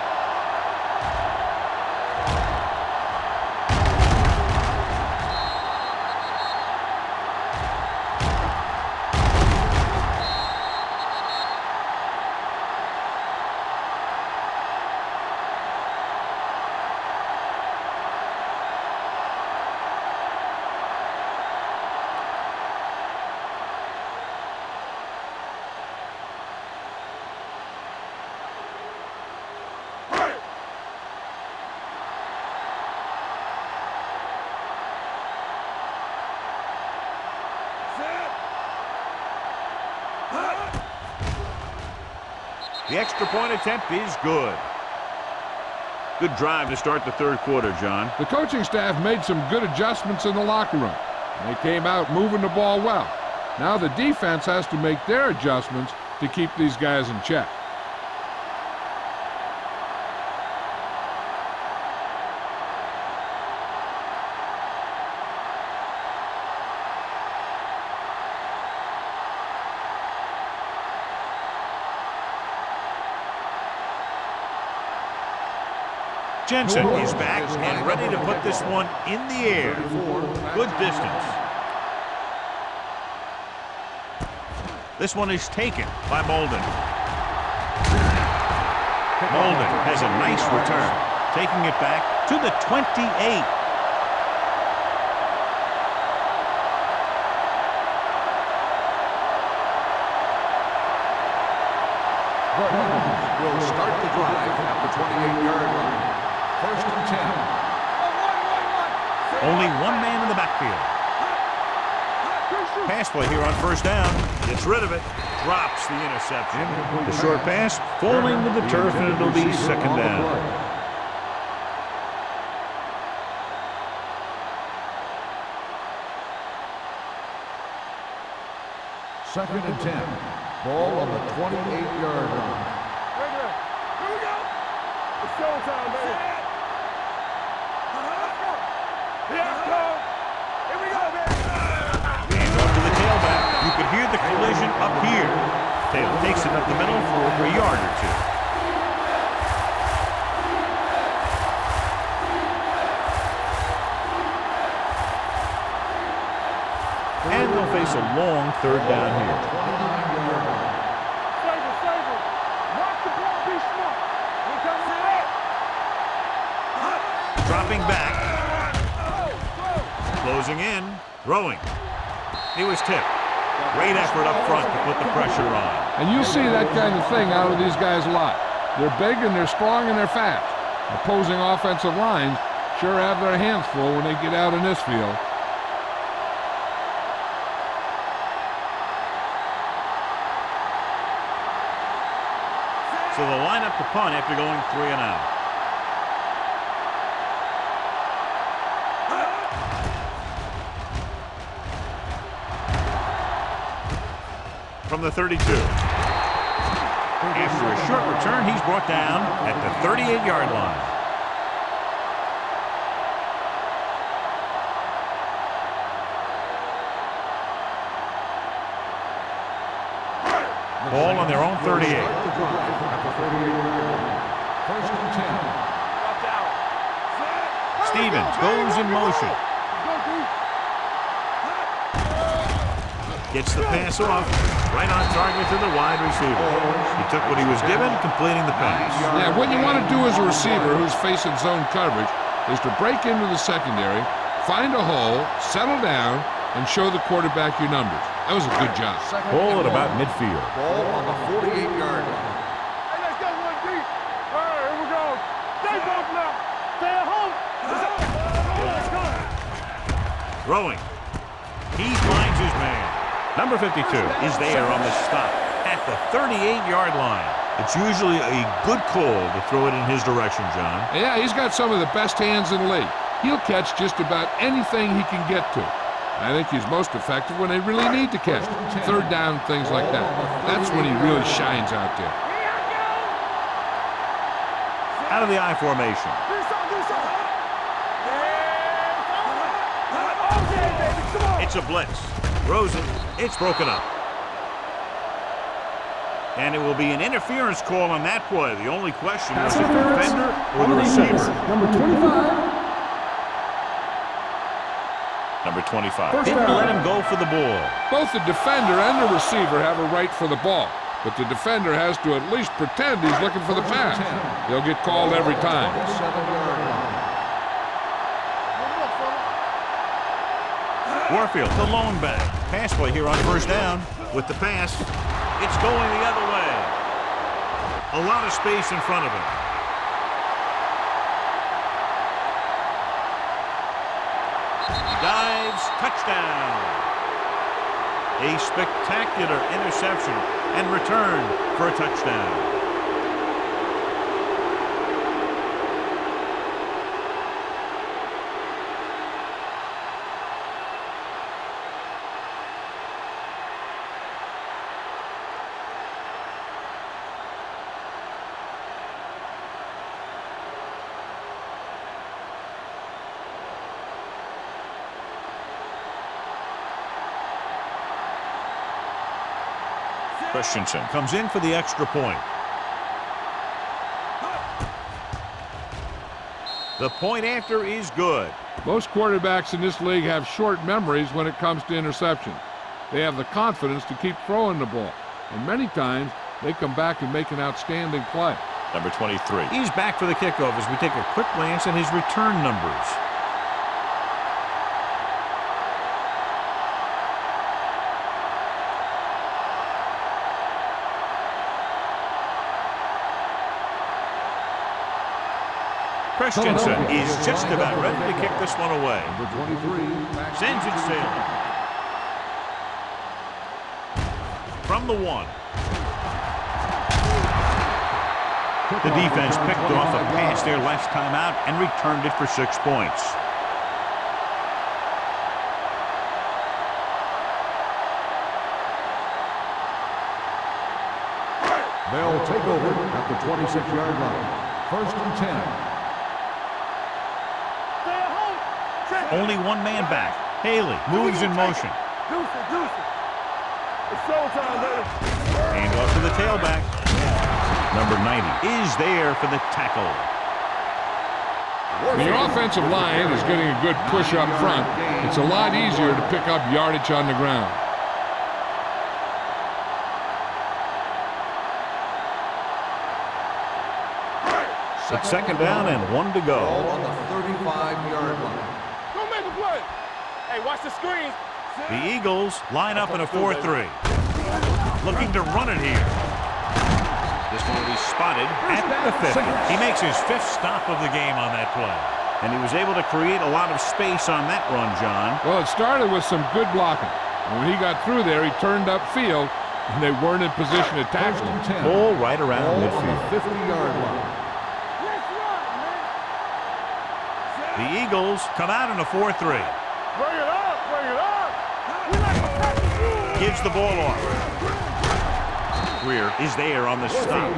The extra point attempt is good. Good drive to start the third quarter, John. The coaching staff made some good adjustments in the locker room. They came out moving the ball well. Now the defense has to make their adjustments to keep these guys in check. Jensen is back and ready to put this one in the air. Good distance. This one is taken by Molden. Molden has a nice return, taking it back to the 28. Will start the drive at the 28-yard line. First and 10. Only one man in the backfield. Pass play here on first down. Gets rid of it. Drops the interception. The short pass falling to the turf, and it'll be second down. Second and 10. Ball on the 28-yard line. Here we go. It's showtime, baby. Here we go, baby. And up to the tailback. You could hear the collision up here. Taylor takes it up the middle for a yard or two. And they'll face a long third down here. Save it. Mark the ball, be smart. Here comes the red. Dropping back. Closing in. Throwing. He was tipped. Great effort up front to put the pressure on. And you see that kind of thing out of these guys a lot. They're big and they're strong and they're fast. Opposing offensive lines sure have their hands full when they get out in this field. So they'll line up the punt after going 3 and out. From the 32. After a short return, he's brought down at the 38-yard line. Ball on their own 38. First and 10. Watch out. Stevens goes in motion. Gets the pass off. Right on target to the wide receiver. He took what he was given, completing the pass. Yeah, what you want to do as a receiver who's facing zone coverage is to break into the secondary, find a hole, settle down, and show the quarterback your numbers. That was a good job. Ball at about midfield. Ball on the 48-yard line. Hey, let's go one deep. All right, here we go. Stay back now. Stay at home. Let's go. Throwing. He finds his man. Number 52 is there on the stop at the 38-yard line. It's usually a good call to throw it in his direction, John. Yeah, he's got some of the best hands in the league. He'll catch just about anything he can get to. I think he's most effective when they really need to catch him. Third down, things like that. That's when he really shines out there. Out of the I formation. It's a blitz. Throws it. It's broken up. And it will be an interference call on that play. The only question is the defender or the receiver. Number 25. Number 25. Didn't let him go for the ball. Both the defender and the receiver have a right for the ball, but the defender has to at least pretend he's looking for the pass. They'll get called every time. Warfield, the lone back. Pass play here on first down. With the pass, it's going the other way. A lot of space in front of him. Dives, touchdown. A spectacular interception and return for a touchdown. Christensen comes in for the extra point. The point after is good. Most quarterbacks in this league have short memories when it comes to interception. They have the confidence to keep throwing the ball, and many times they come back and make an outstanding play. Number 23. He's back for the kickoff as we take a quick glance at his return numbers. Christensen is just about ready to kick this one away. Number 23. Sends it sailing. From the 1. The defense picked off a pass there last time out and returned it for 6 points. They'll take over at the 26-yard line. First and 10. Only one man back. Haley moves in motion. It's showtime, baby. Hand off to the tailback. Number 90 is there for the tackle. When your offensive line is getting a good push up front, it's a lot easier to pick up yardage on the ground. It's second down and 1 to go. Ball on the 35-yard line. Go make a play. Hey, watch the screen. The Eagles line up in a 4-3. Looking to run it here. This one will be spotted at the 50. He makes his 5th stop of the game on that play. And he was able to create a lot of space on that run, John. Well, it started with some good blocking. And when he got through there, he turned upfield, and they weren't in position to tackle him. Ball right around Ball on midfield. the 50-yard line. The Eagles come out in a 4-3. Bring it up, bring it up. We like to practice you. Gives the ball off. Greer is there on the stop.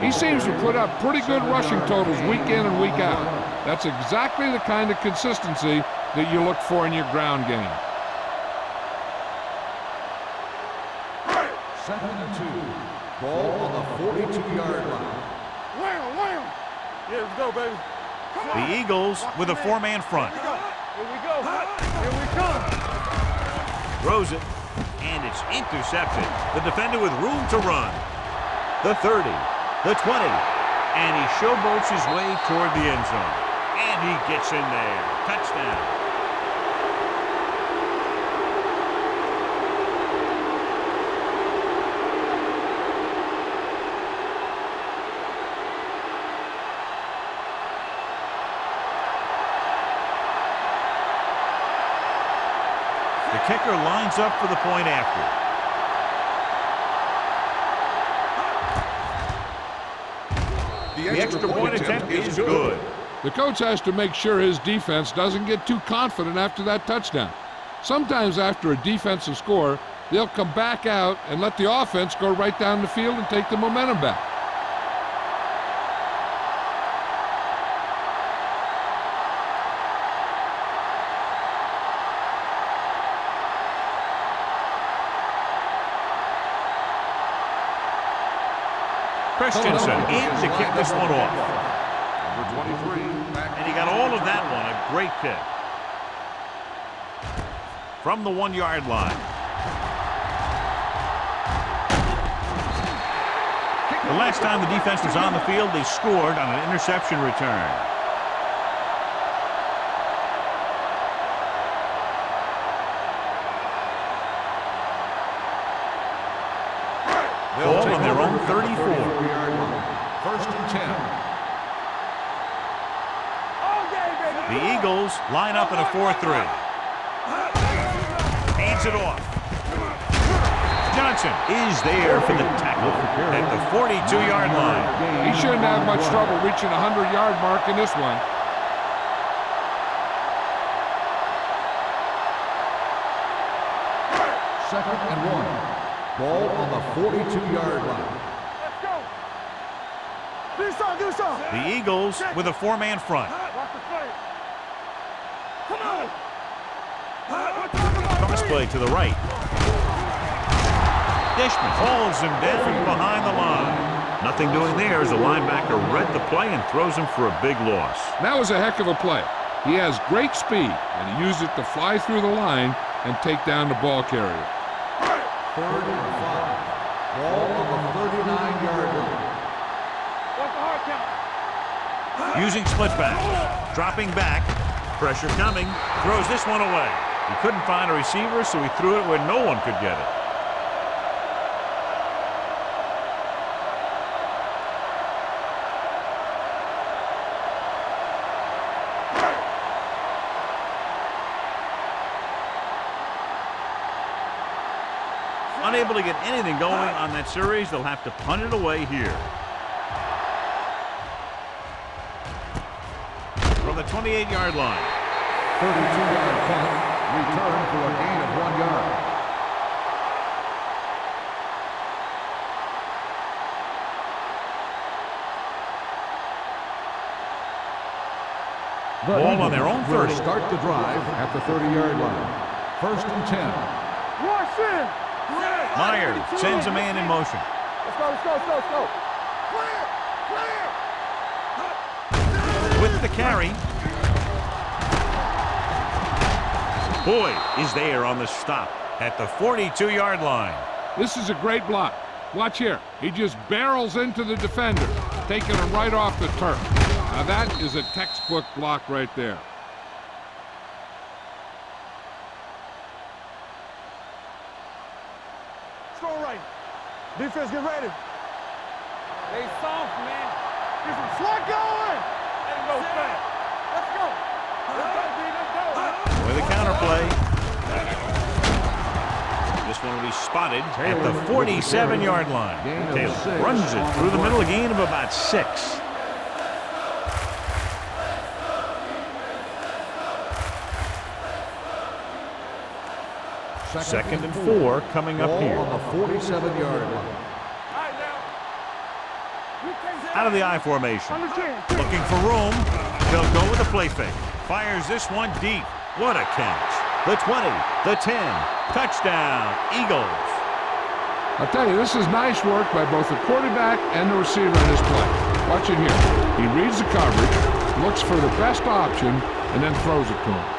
He seems to put up pretty good rushing totals week in and week out. That's exactly the kind of consistency that you look for in your ground game. Second and 2. Ball on the 42-yard line. Wham, wham. Yeah, let's go, baby. The Eagles with a 4-man front. Here we go. Here we come. Throws it, and it's intercepted. The defender with room to run. The 30, the 20, and he showboats his way toward the end zone. And he gets in there. Touchdown. The kicker lines up for the point after. The extra point attempt is good. The coach has to make sure his defense doesn't get too confident after that touchdown. Sometimes after a defensive score, they'll come back out and let the offense go right down the field and take the momentum back. Christensen in to kick this one off. Number 23. And he got all of that one. A great kick. From the 1-yard line. The last time the defense was on the field, they scored on an interception return. Ball on their own 34. First and 10. The Eagles line up in a 4-3. Hands it off. Johnson is there for the tackle at the 42-yard line. He shouldn't have much trouble reaching the 100-yard mark in this one. Second and 1. Ball on the 42-yard line. Let's go. Do something. The Eagles with a 4-man front. Watch the play. Come on. Cross play to the right. Dishman hauls him down behind the line. Nothing doing there as the linebacker read the play and throws him for a big loss. That was a heck of a play. He has great speed, and he used it to fly through the line and take down the ball carrier. Third and 5. Ball on the 39-yard line. Watch the hard count. Using split back. Dropping back. Pressure coming. Throws this one away. He couldn't find a receiver, so he threw it where no one could get it. Unable to get anything going on that series, they'll have to punt it away here. From the 28-yard line. 32-yard punt. Return for a gain of 1 yard. Ball on their own 30. Start the drive at the 30-yard line. First and 10. Rush in. Meyer sends a man in motion. Let's go. Clear. With the carry. Boyd is there on the stop at the 42-yard line. This is a great block. Watch here. He just barrels into the defender, taking him right off the turf. Now that is a textbook block right there. Go right. Defense, get ready. They soft, man. Get some slot going. Let him go fast. Let's go. Let's go. With a counterplay. This one will be spotted at the 47-yard line. Taylor runs it through the middle, a gain of about 6. Second and 4 coming up here. On the 47-yard line. Out of the I formation. Looking for room. They'll go with a play fake. Fires this one deep. What a catch. The 20, the 10. Touchdown, Eagles. I'll tell you, this is nice work by both the quarterback and the receiver in this play. Watch it here. He reads the coverage, looks for the best option, and then throws it to him.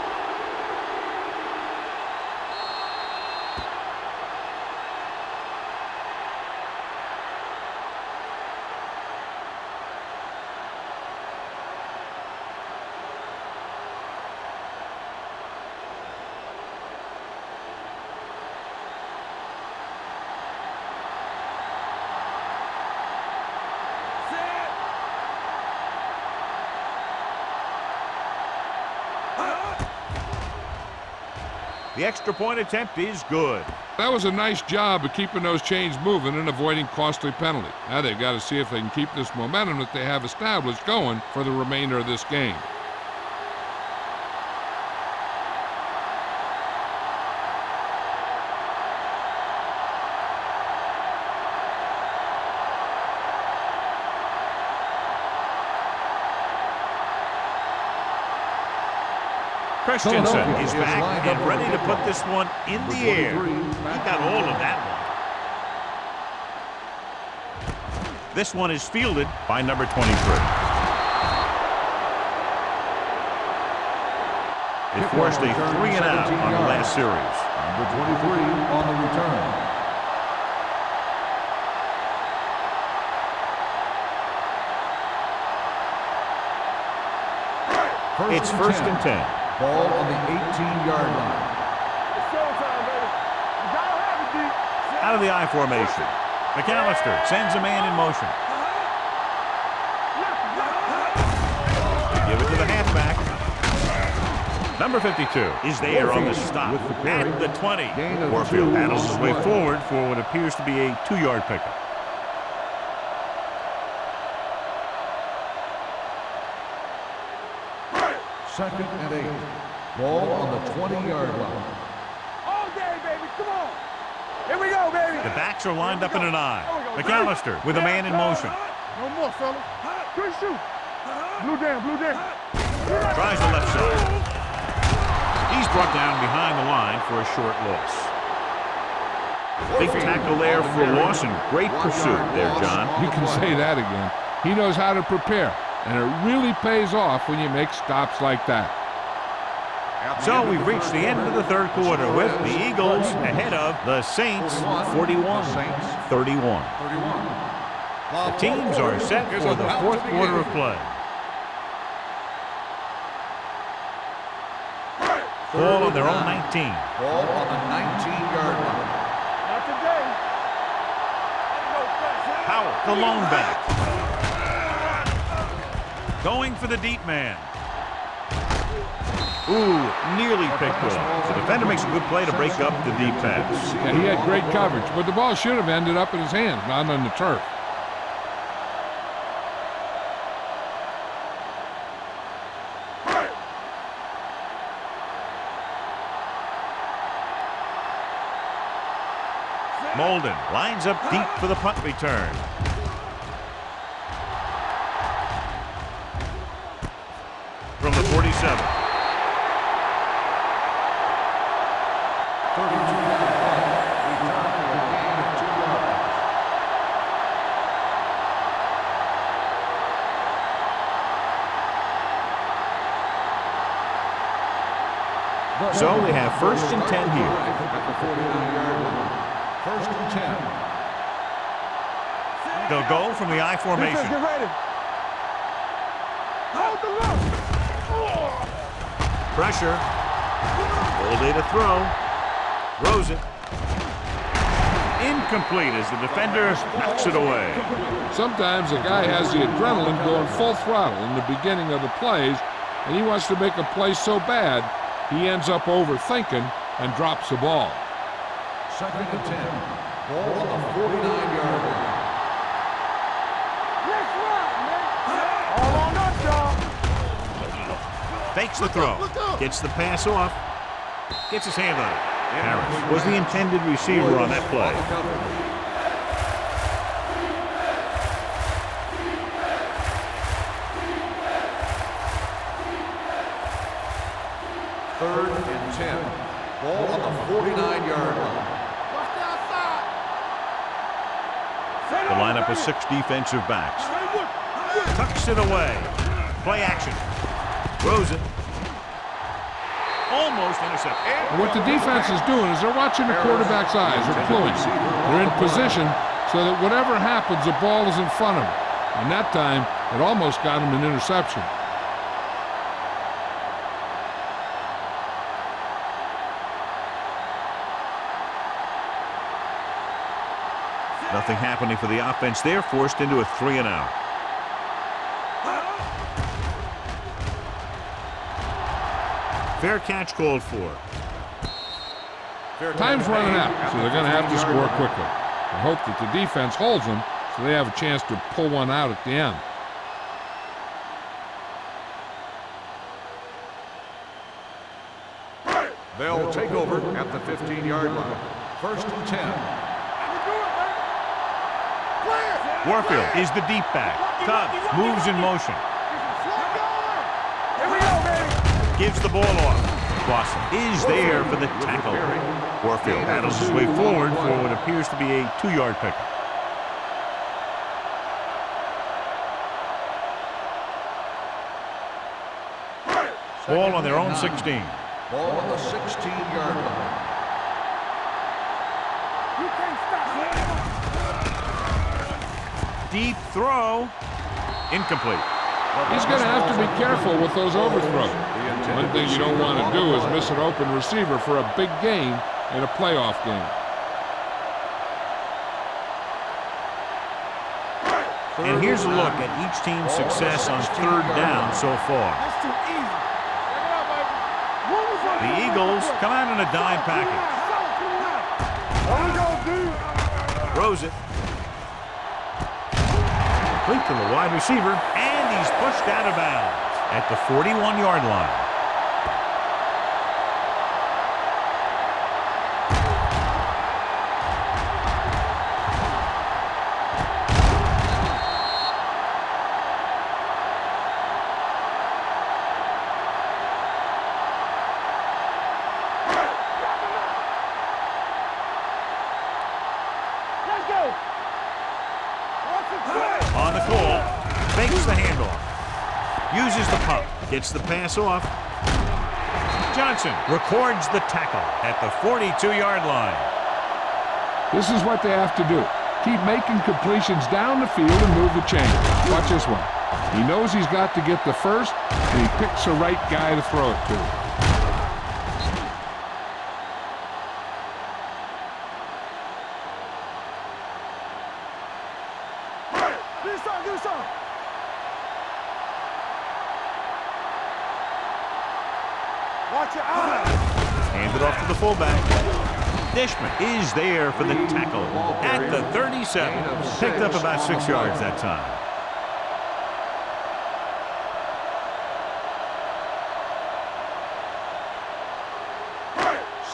The extra point attempt is good. That was a nice job of keeping those chains moving and avoiding costly penalty. Now they've got to see if they can keep this momentum that they have established going for the remainder of this game. Christensen is back and ready to put this one in the air. He got all of that one. This one is fielded by number 23. It forced a 3-and-out on the last series. Number 23 on the return. It's first and 10. Ball on the 18-yard line. It's showtime, baby. You gotta have it, D. Out of the I formation. McAllister sends a man in motion. Give it to the halfback. Number 52 is there on the stop at the 20. Warfield paddles his way forward for what appears to be a 2-yard pickup. Second and 8. Ball on the 20-yard line. All day, baby. Come on. Here we go, baby. The backs are lined up in an I. McAllister with a man in motion. No more, fella. Good shoot. Blue down, blue down. Tries the left side. He's brought down behind the line for a short loss. Big tackle there for a loss and great pursuit there, John. You can say that again. He knows how to prepare, and it really pays off when you make stops like that. So we've reached the end of the third quarter with the Eagles ahead of the Saints 41-31. The teams are set for the fourth quarter of play. Ball on their own 19. Ball on the 19-yard line. Not today. Howell, the lone back. Going for the deep man. Ooh, nearly picked off. The defender makes a good play to break up the deep pass. Yeah, he had great coverage, but the ball should have ended up in his hands, not on the turf. Molden lines up deep for the punt return. From the 47. 32-yard punt. Return for a gain of 2 yards. So we have first and 10 here. At the 49-yard line. First and 10. They'll go from the I Defense, formation. get ready. Hold the look. Pressure. All day to throw. Throws it. Incomplete as the defender knocks it away. Sometimes a guy has the adrenaline going full throttle in the beginning of the plays, and he wants to make a play so bad, he ends up overthinking and drops the ball. Second and 10. Ball on the 49-yard line. Let's ride, man. All on us, y'all. Fakes the throw. Gets the pass off. Gets his hand on it. Harris was the intended receiver on that play. Third and 10. Ball on the 49-yard line. Watch the outside. The lineup of 6 defensive backs. Tucks it away. Play action. Throws it. Almost intercepted. And what the defense is doing is they're watching the quarterback's eyes. They're pulling. They're in position so that whatever happens, the ball is in front of them. And that time, it almost got him an interception. Nothing happening for the offense. They're forced into a 3-and-out. Fair catch called for. Time's running out, so they're going to have to score quickly. I hope that the defense holds them so they have a chance to pull one out at the end. They'll take over at the 15-yard line. First and 10. Warfield is the deep back. Tubbs moves in motion. Here we go, baby. Gives the ball off. Boston is there for the tackle. Warfield battles his way forward for what appears to be a 2-yard pickup. Ball on their own 16. Ball on the 16-yard line. You can't stop. Deep throw. Incomplete. He's going to have to be careful with those overthrows. One thing you don't want to do is miss an open receiver for a big gain in a playoff game. And here's a look at each team's success on 3rd down so far. That's too easy. Check it out, baby. What was that? The Eagles come out in a dime package. There we go, dude. Throws it. Complete to the wide receiver, and he's pushed out of bounds at the 41-yard line. Let's go. What's it say? On the call, fakes the handoff, uses the pump, gets the pass off. Johnson records the tackle at the 42-yard line. This is what they have to do. Keep making completions down the field and move the chain. Watch this one. He knows he's got to get the first, and he picks the right guy to throw it to. Do something. Watch your eyes. Handed off to the fullback. Dishman is there for the tackle at the 37. Picked up about 6 yards that time.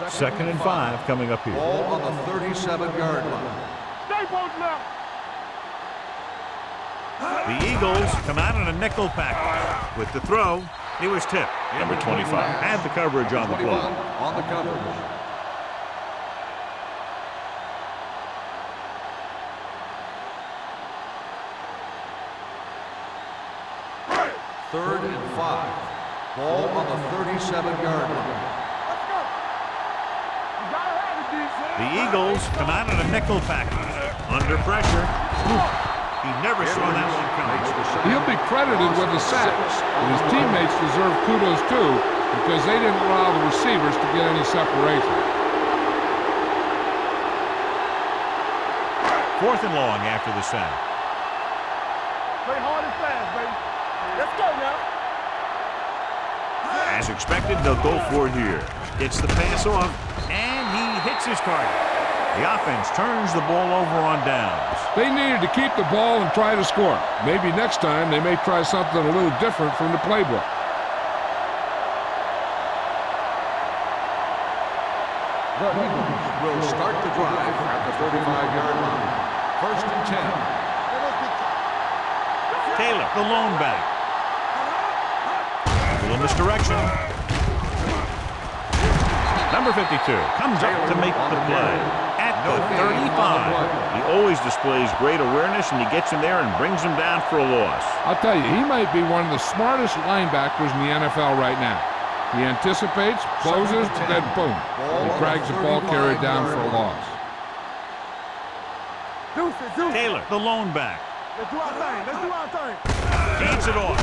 Second and 5 coming up here. Ball on the 37-yard line. Stay posted up. The Eagles come out in a nickel package. With the throw, he was tipped. Number 25 had the coverage on the 21 play. on the coverage. Third and 5. Ball on the 37-yard line. Let's go. You gotta have it, defense. The Eagles come out in a nickel package. Under pressure. He never saw that one coming. He'll be credited with the sacks, and his teammates deserve kudos too because they didn't allow the receivers to get any separation. 4th and long after the sack. Play hard and fast, baby. Let's go now. As expected, they'll go for it here. Gets the pass off, and he hits his target. The offense turns the ball over on downs. They needed to keep the ball and try to score. Maybe next time they may try something a little different from the playbook. The Eagles will start the drive at the 35-yard line. First and 10. Taylor, the lone back. A little misdirection. Number 52 comes up to make the play at the 35. He always displays great awareness, and he gets him there and brings him down for a loss. I'll tell you, he might be one of the smartest linebackers in the NFL right now. He anticipates, closes, then boom. He drags the ball carrier down for a loss. Deuces. Taylor, the lone back. Let's do our thing. Hands it off.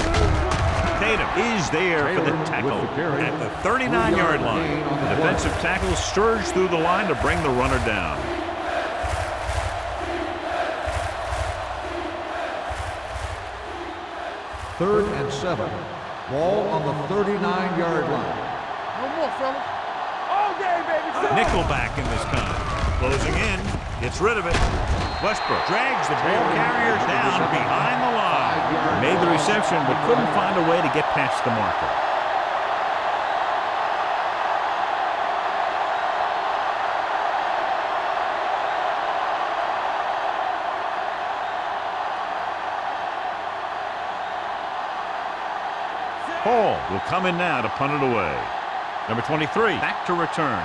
Tatum is there for the tackle at the 39-yard line. The defensive tackle surged through the line to bring the runner down. Third and 7. Ball on the 39-yard line. No more, fellas. All day, baby. Nickelback in this time. Closing in. Gets rid of it. Westbrook drags the ball carrier down behind the line. Made the reception, but couldn't find a way to get past the marker. Hall will come in now to punt it away. Number 23, back to return.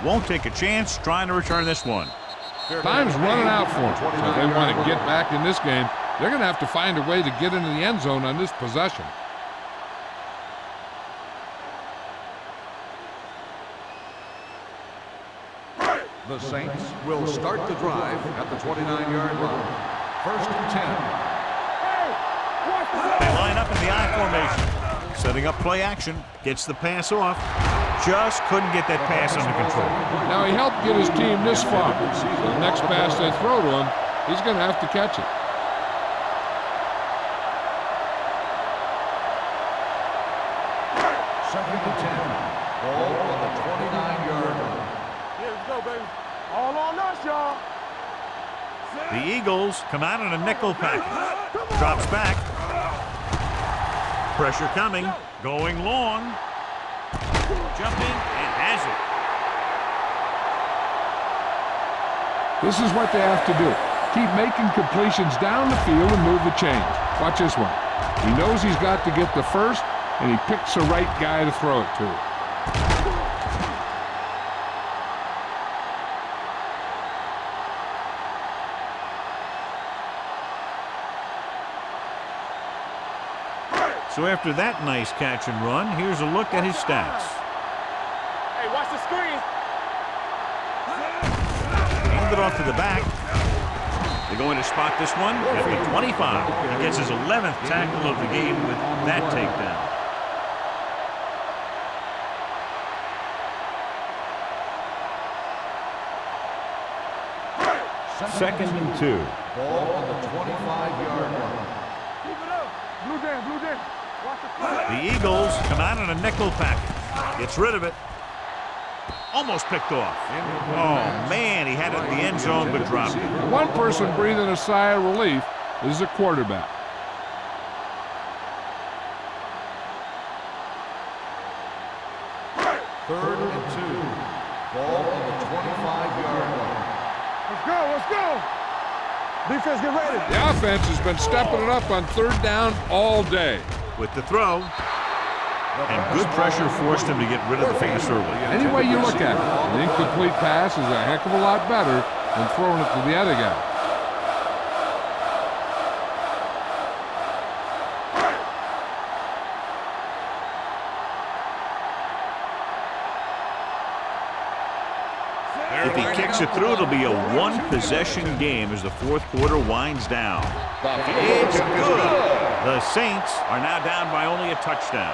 Won't take a chance trying to return this one. Time's running out for them. So if they want to get back in this game, they're going to have to find a way to get into the end zone on this possession. The Saints will start the drive at the 29-yard line. First and 10. They line up in the I formation. Setting up play action. Gets the pass off. Just couldn't get that pass under control. Now, he helped get his team this far. So the next pass they throw to him, he's going to have to catch it. Second and 10. Ball on the 29-yard line. Let's go, baby. All on us, y'all. The Eagles come out in a nickel package. Drops back. Pressure coming. Going long. Jumping and has it. This is what they have to do. Keep making completions down the field and move the chains. Watch this one. He knows he's got to get the first, and he picks the right guy to throw it to. So after that nice catch and run, here's a look at his stats. Hey, watch the screen. Handed off to the back. They're going to spot this one at the 25. He gets his 11th tackle of the game with that takedown. Second and 2. Ball on the 25-yard line. Keep it up. Blue down, blue down. Watch the front. The Eagles come out in a nickel package. Gets rid of it. Almost picked off. Oh, man, he had it in the end zone but dropped it. One person breathing a sigh of relief is the quarterback. Third and 2. Ball on the 25-yard line. Let's go, let's go. Defense, get ready. The offense has been stepping it up on third down all day. With the throw. And good pressure forced him to get rid of the pass early. Any way you look at it, an incomplete pass is a heck of a lot better than throwing it to the other guy. If he kicks it through, it'll be a one-possession game as the fourth quarter winds down. It's good. The Saints are now down by only a touchdown.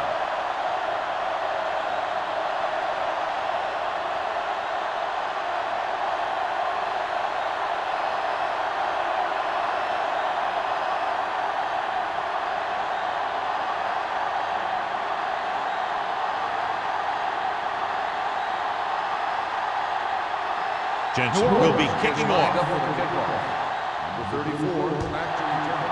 Jensen will be kicking off. Number 34, back to return.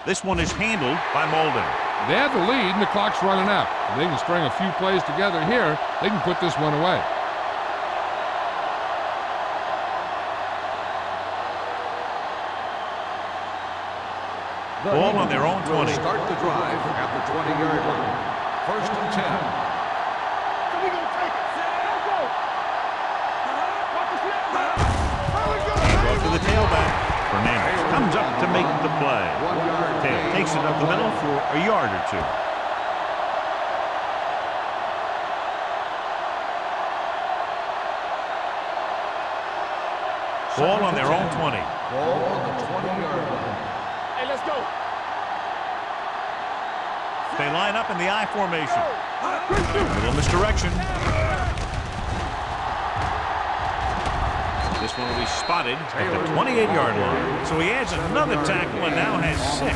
This one is handled by Molden. They have the lead and the clock's running out. If they can string a few plays together here, they can put this one away. Ball on their own 20. Start the drive at the 20-yard line. First and 10. We gonna take it. Let's go. Watch the snap. Handoff to the tailback. Fernandez comes up to make the play. 1 yard. Taylor takes it up the middle for a yard or two. Ball on their own 20. Ball on the 20-yard line. Hey, let's go. They line up in the I formation. Little misdirection. This one will be spotted at the 28-yard line. So he adds another tackle and now has 6.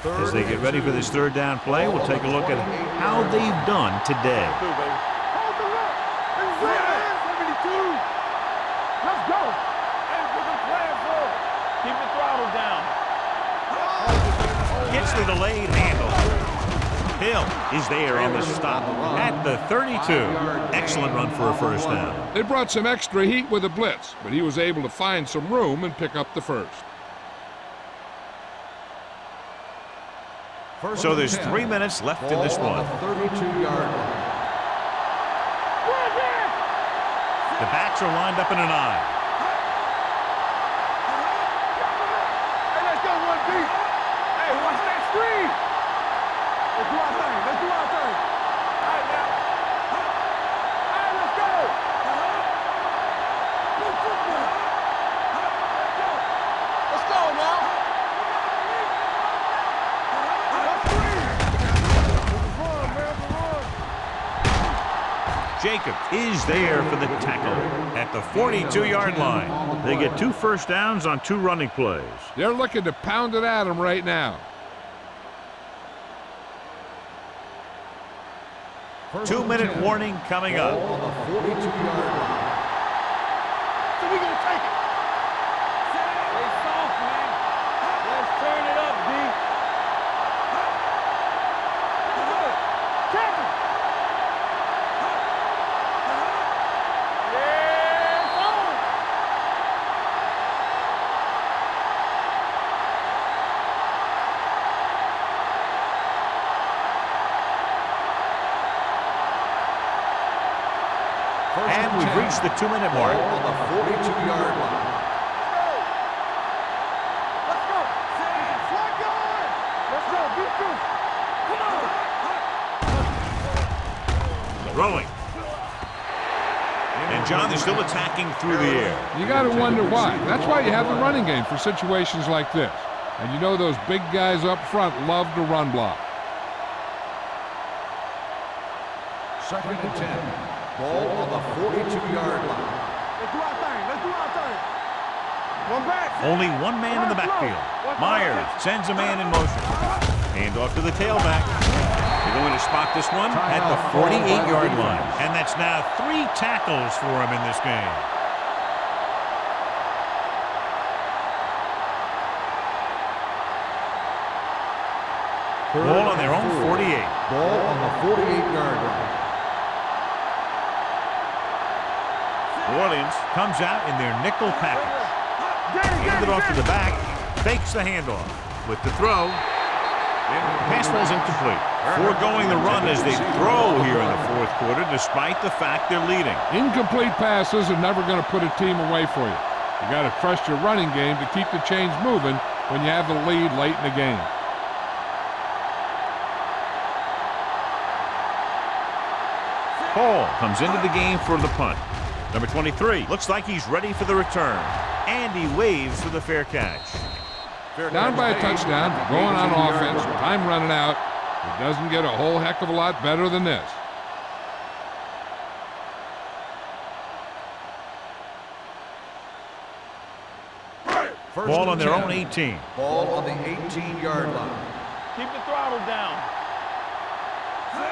As they get ready for this third down play, we'll take a look at how they've done today. Hold the rock. Let's go. 72. Let's go. Hey, what I'm playing for. Keep the throttle down. Gets the delayed handle. Hill is there on the stop at the 32. Excellent run for a first down. They brought some extra heat with a blitz, but he was able to find some room and pick up the first. So there's 3 minutes left in this one. 32-yard line. The backs are lined up in an eye. Hey, let's go one deep. Hey, watch that screen. Let's do our thing. Let's do our thing. All right, now. All right, let's go. Let's go now. Jacob is there for the tackle at the 42-yard line. They get 2 first downs on 2 running plays. They're looking to pound it at him right now. 2-minute warning coming up. On the 42-yard line. So we gonna take it. Stay soft, man. Let's turn it up, D. Tackle. Yeah, on. And we've reached the 2-minute mark. On the 42-yard line. Let's go. Flag going. Let's go. Be true. Come on. Throwing. And John, they're still attacking through the air. You got to wonder why. That's why you have the running game for situations like this. And you know those big guys up front love to run block. 2nd and 10. Ball on the 42-yard line. Let's do our thing. Let's do our thing. One back. Only 1 man in the backfield. Myers sends a man in motion. Hand off to the tailback. They're going to spot this one at the 48-yard line. And that's now 3 tackles for him in this game. Ball on their own 48. Ball on the 48-yard line. New Orleans comes out in their nickel package. Hand it off to the back. Fakes the handoff. With the throw. Pass falls incomplete. Foregoing the run as they throw here in the 4th quarter, despite the fact they're leading. Incomplete passes are never going to put a team away for you. You got to trust your running game to keep the chains moving when you have the lead late in the game. Paul comes into the game for the punt. Number 23 looks like he's ready for the return. And he waves for the fair catch. Down by a touchdown, going on offense, time running out. It doesn't get a whole heck of a lot better than this. Ball on their own 18. Ball on the 18-yard line. Keep the throttle down.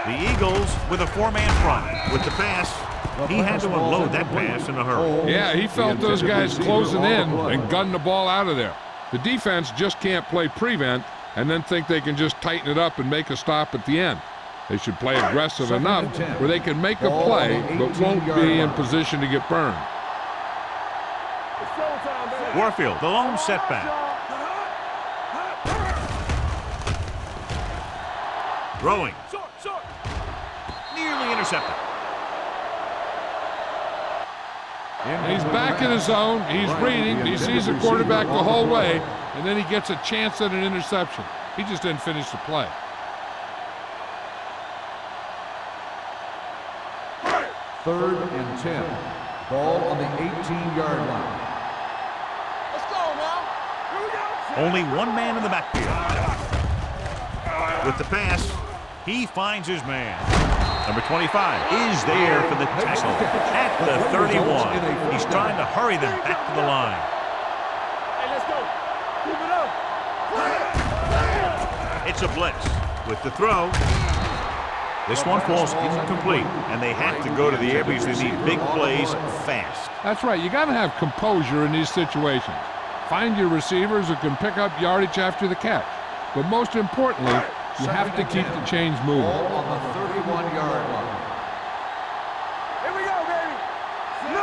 The Eagles with a 4-man front. With the pass, he had to unload that pass in a hurry. Yeah, he felt those guys closing in and gunned the ball out of there. The defense just can't play prevent and then think they can just tighten it up and make a stop at the end. They should play aggressive enough where they can make a play but won't be in position to get burned. Warfield, the lone setback. Throwing. Nearly intercepted. He's back in his zone. He's reading. He sees the quarterback the whole way, and then he gets a chance at an interception. He just didn't finish the play. Third and 10. Ball on the 18-yard line. Let's go now. Here we go. Only 1 man in the backfield. With the pass, he finds his man. Number 25 is there for the tackle at the 31. He's trying to hurry them back to the line. Hey, let's go. Keep it up. It's a blitz. With the throw, this one falls incomplete, and they have to go to the air because they need big plays fast. That's right. You got to have composure in these situations. Find your receivers who can pick up yardage after the catch. But most importantly, You have to keep the chains moving. Ball on the 31-yard line. Here we go, baby.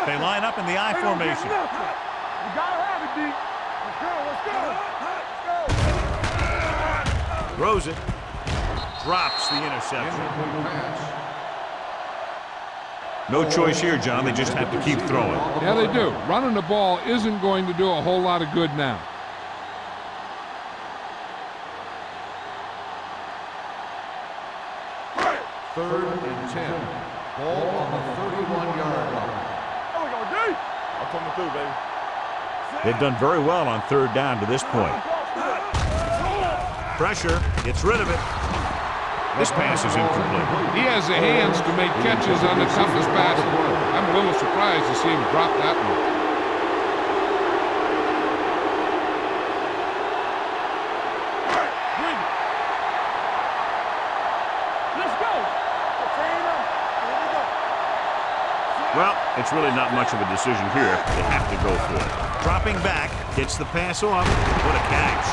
They line up in the I formation. You gotta have it, D. Let's go, let's go. Let's go. Throws it. Drops the interception. Incomplete pass. No choice here, John. They just have to keep throwing. Yeah, they do. Running the ball isn't going to do a whole lot of good now. Third and 10. Ball on the 31-yard line. There we go, D. I'm coming through, baby. They've done very well on third down to this point. Pressure. Gets rid of it. This pass is incomplete. He has the hands to make catches on the toughest passes. I'm a little surprised to see him drop that one. Let's go. Well, it's really not much of a decision here. They have to go for it. Dropping back, gets the pass off. What a catch.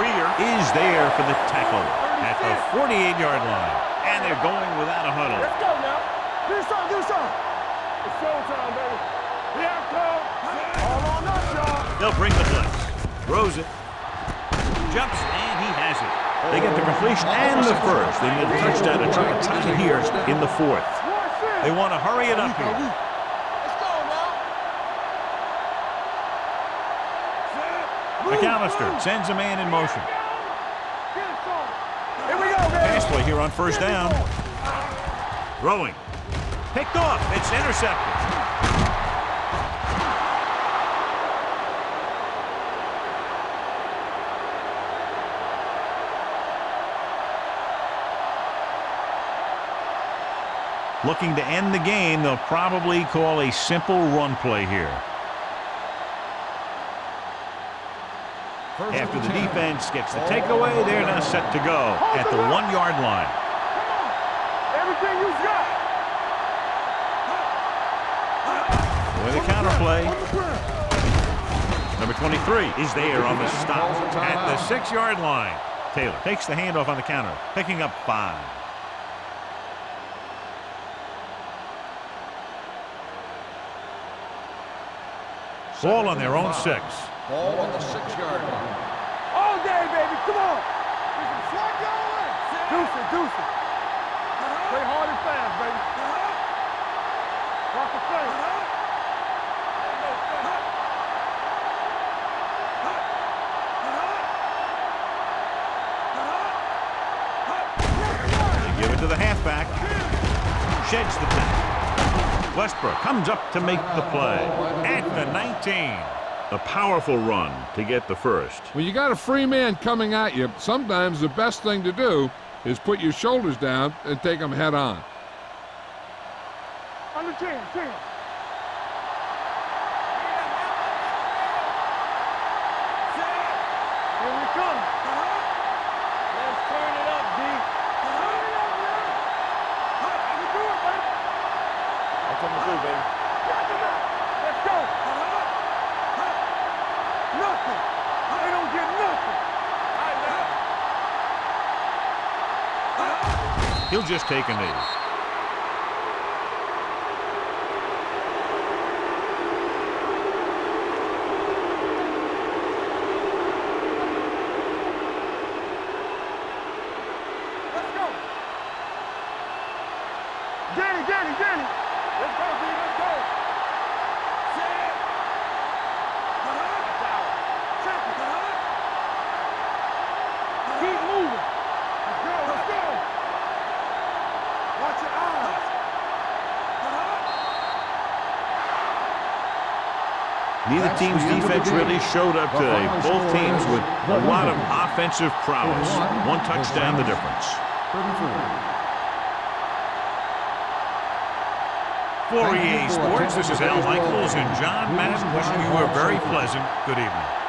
Greer is there for the tackle at the 48-yard line. And they're going without a huddle. Let's go now. Do something, do something. It's showtime, baby. Here I come. All on us, y'all. They'll bring the blitz. Throws it. Jumps, and he has it. They get the completion and the first. They need a touchdown to try to tie it here in the fourth. They want to hurry it up here. Let's go now. McAllister sends a man in motion. Here we go, baby. Pass play here on first down. Throwing. Picked off. It's intercepted. Looking to end the game, they'll probably call a simple run play here. After the defense gets the takeaway, they're now set to go at the 1-yard line. Everything you got. With a counter play. Number 23 is there on the stop at the 6-yard line. Taylor takes the handoff on the counter, picking up 5. Ball on their own 6. Ball on the 6-yard line. All day, baby. Come on. Get some slot going. Deuce it, deuce it. Play hard and fast, baby. Rock the play. They give it to the halfback. Sheds the tackle. Westbrook comes up to make the play at the 19. A powerful run to get the first. When you got a free man coming at you, sometimes the best thing to do is put your shoulders down and take them head on. Under 10, 10. Here we come. Let's turn it up, D. Turn it up, man. You do it, baby. I'm coming through, baby. Let's go. Nothing. They don't get nothing. He'll just take a knee. Let's go. Danny. Let's go, D. Let's go. Set. Check it. Keep moving. Let's go. Watch your eyes. Neither team's defense really showed up today. Both teams with a lot of offensive prowess. One touchdown the difference. 34. For EA Sports, this is Al Michaels and John Madden wishing you a very pleasant good evening.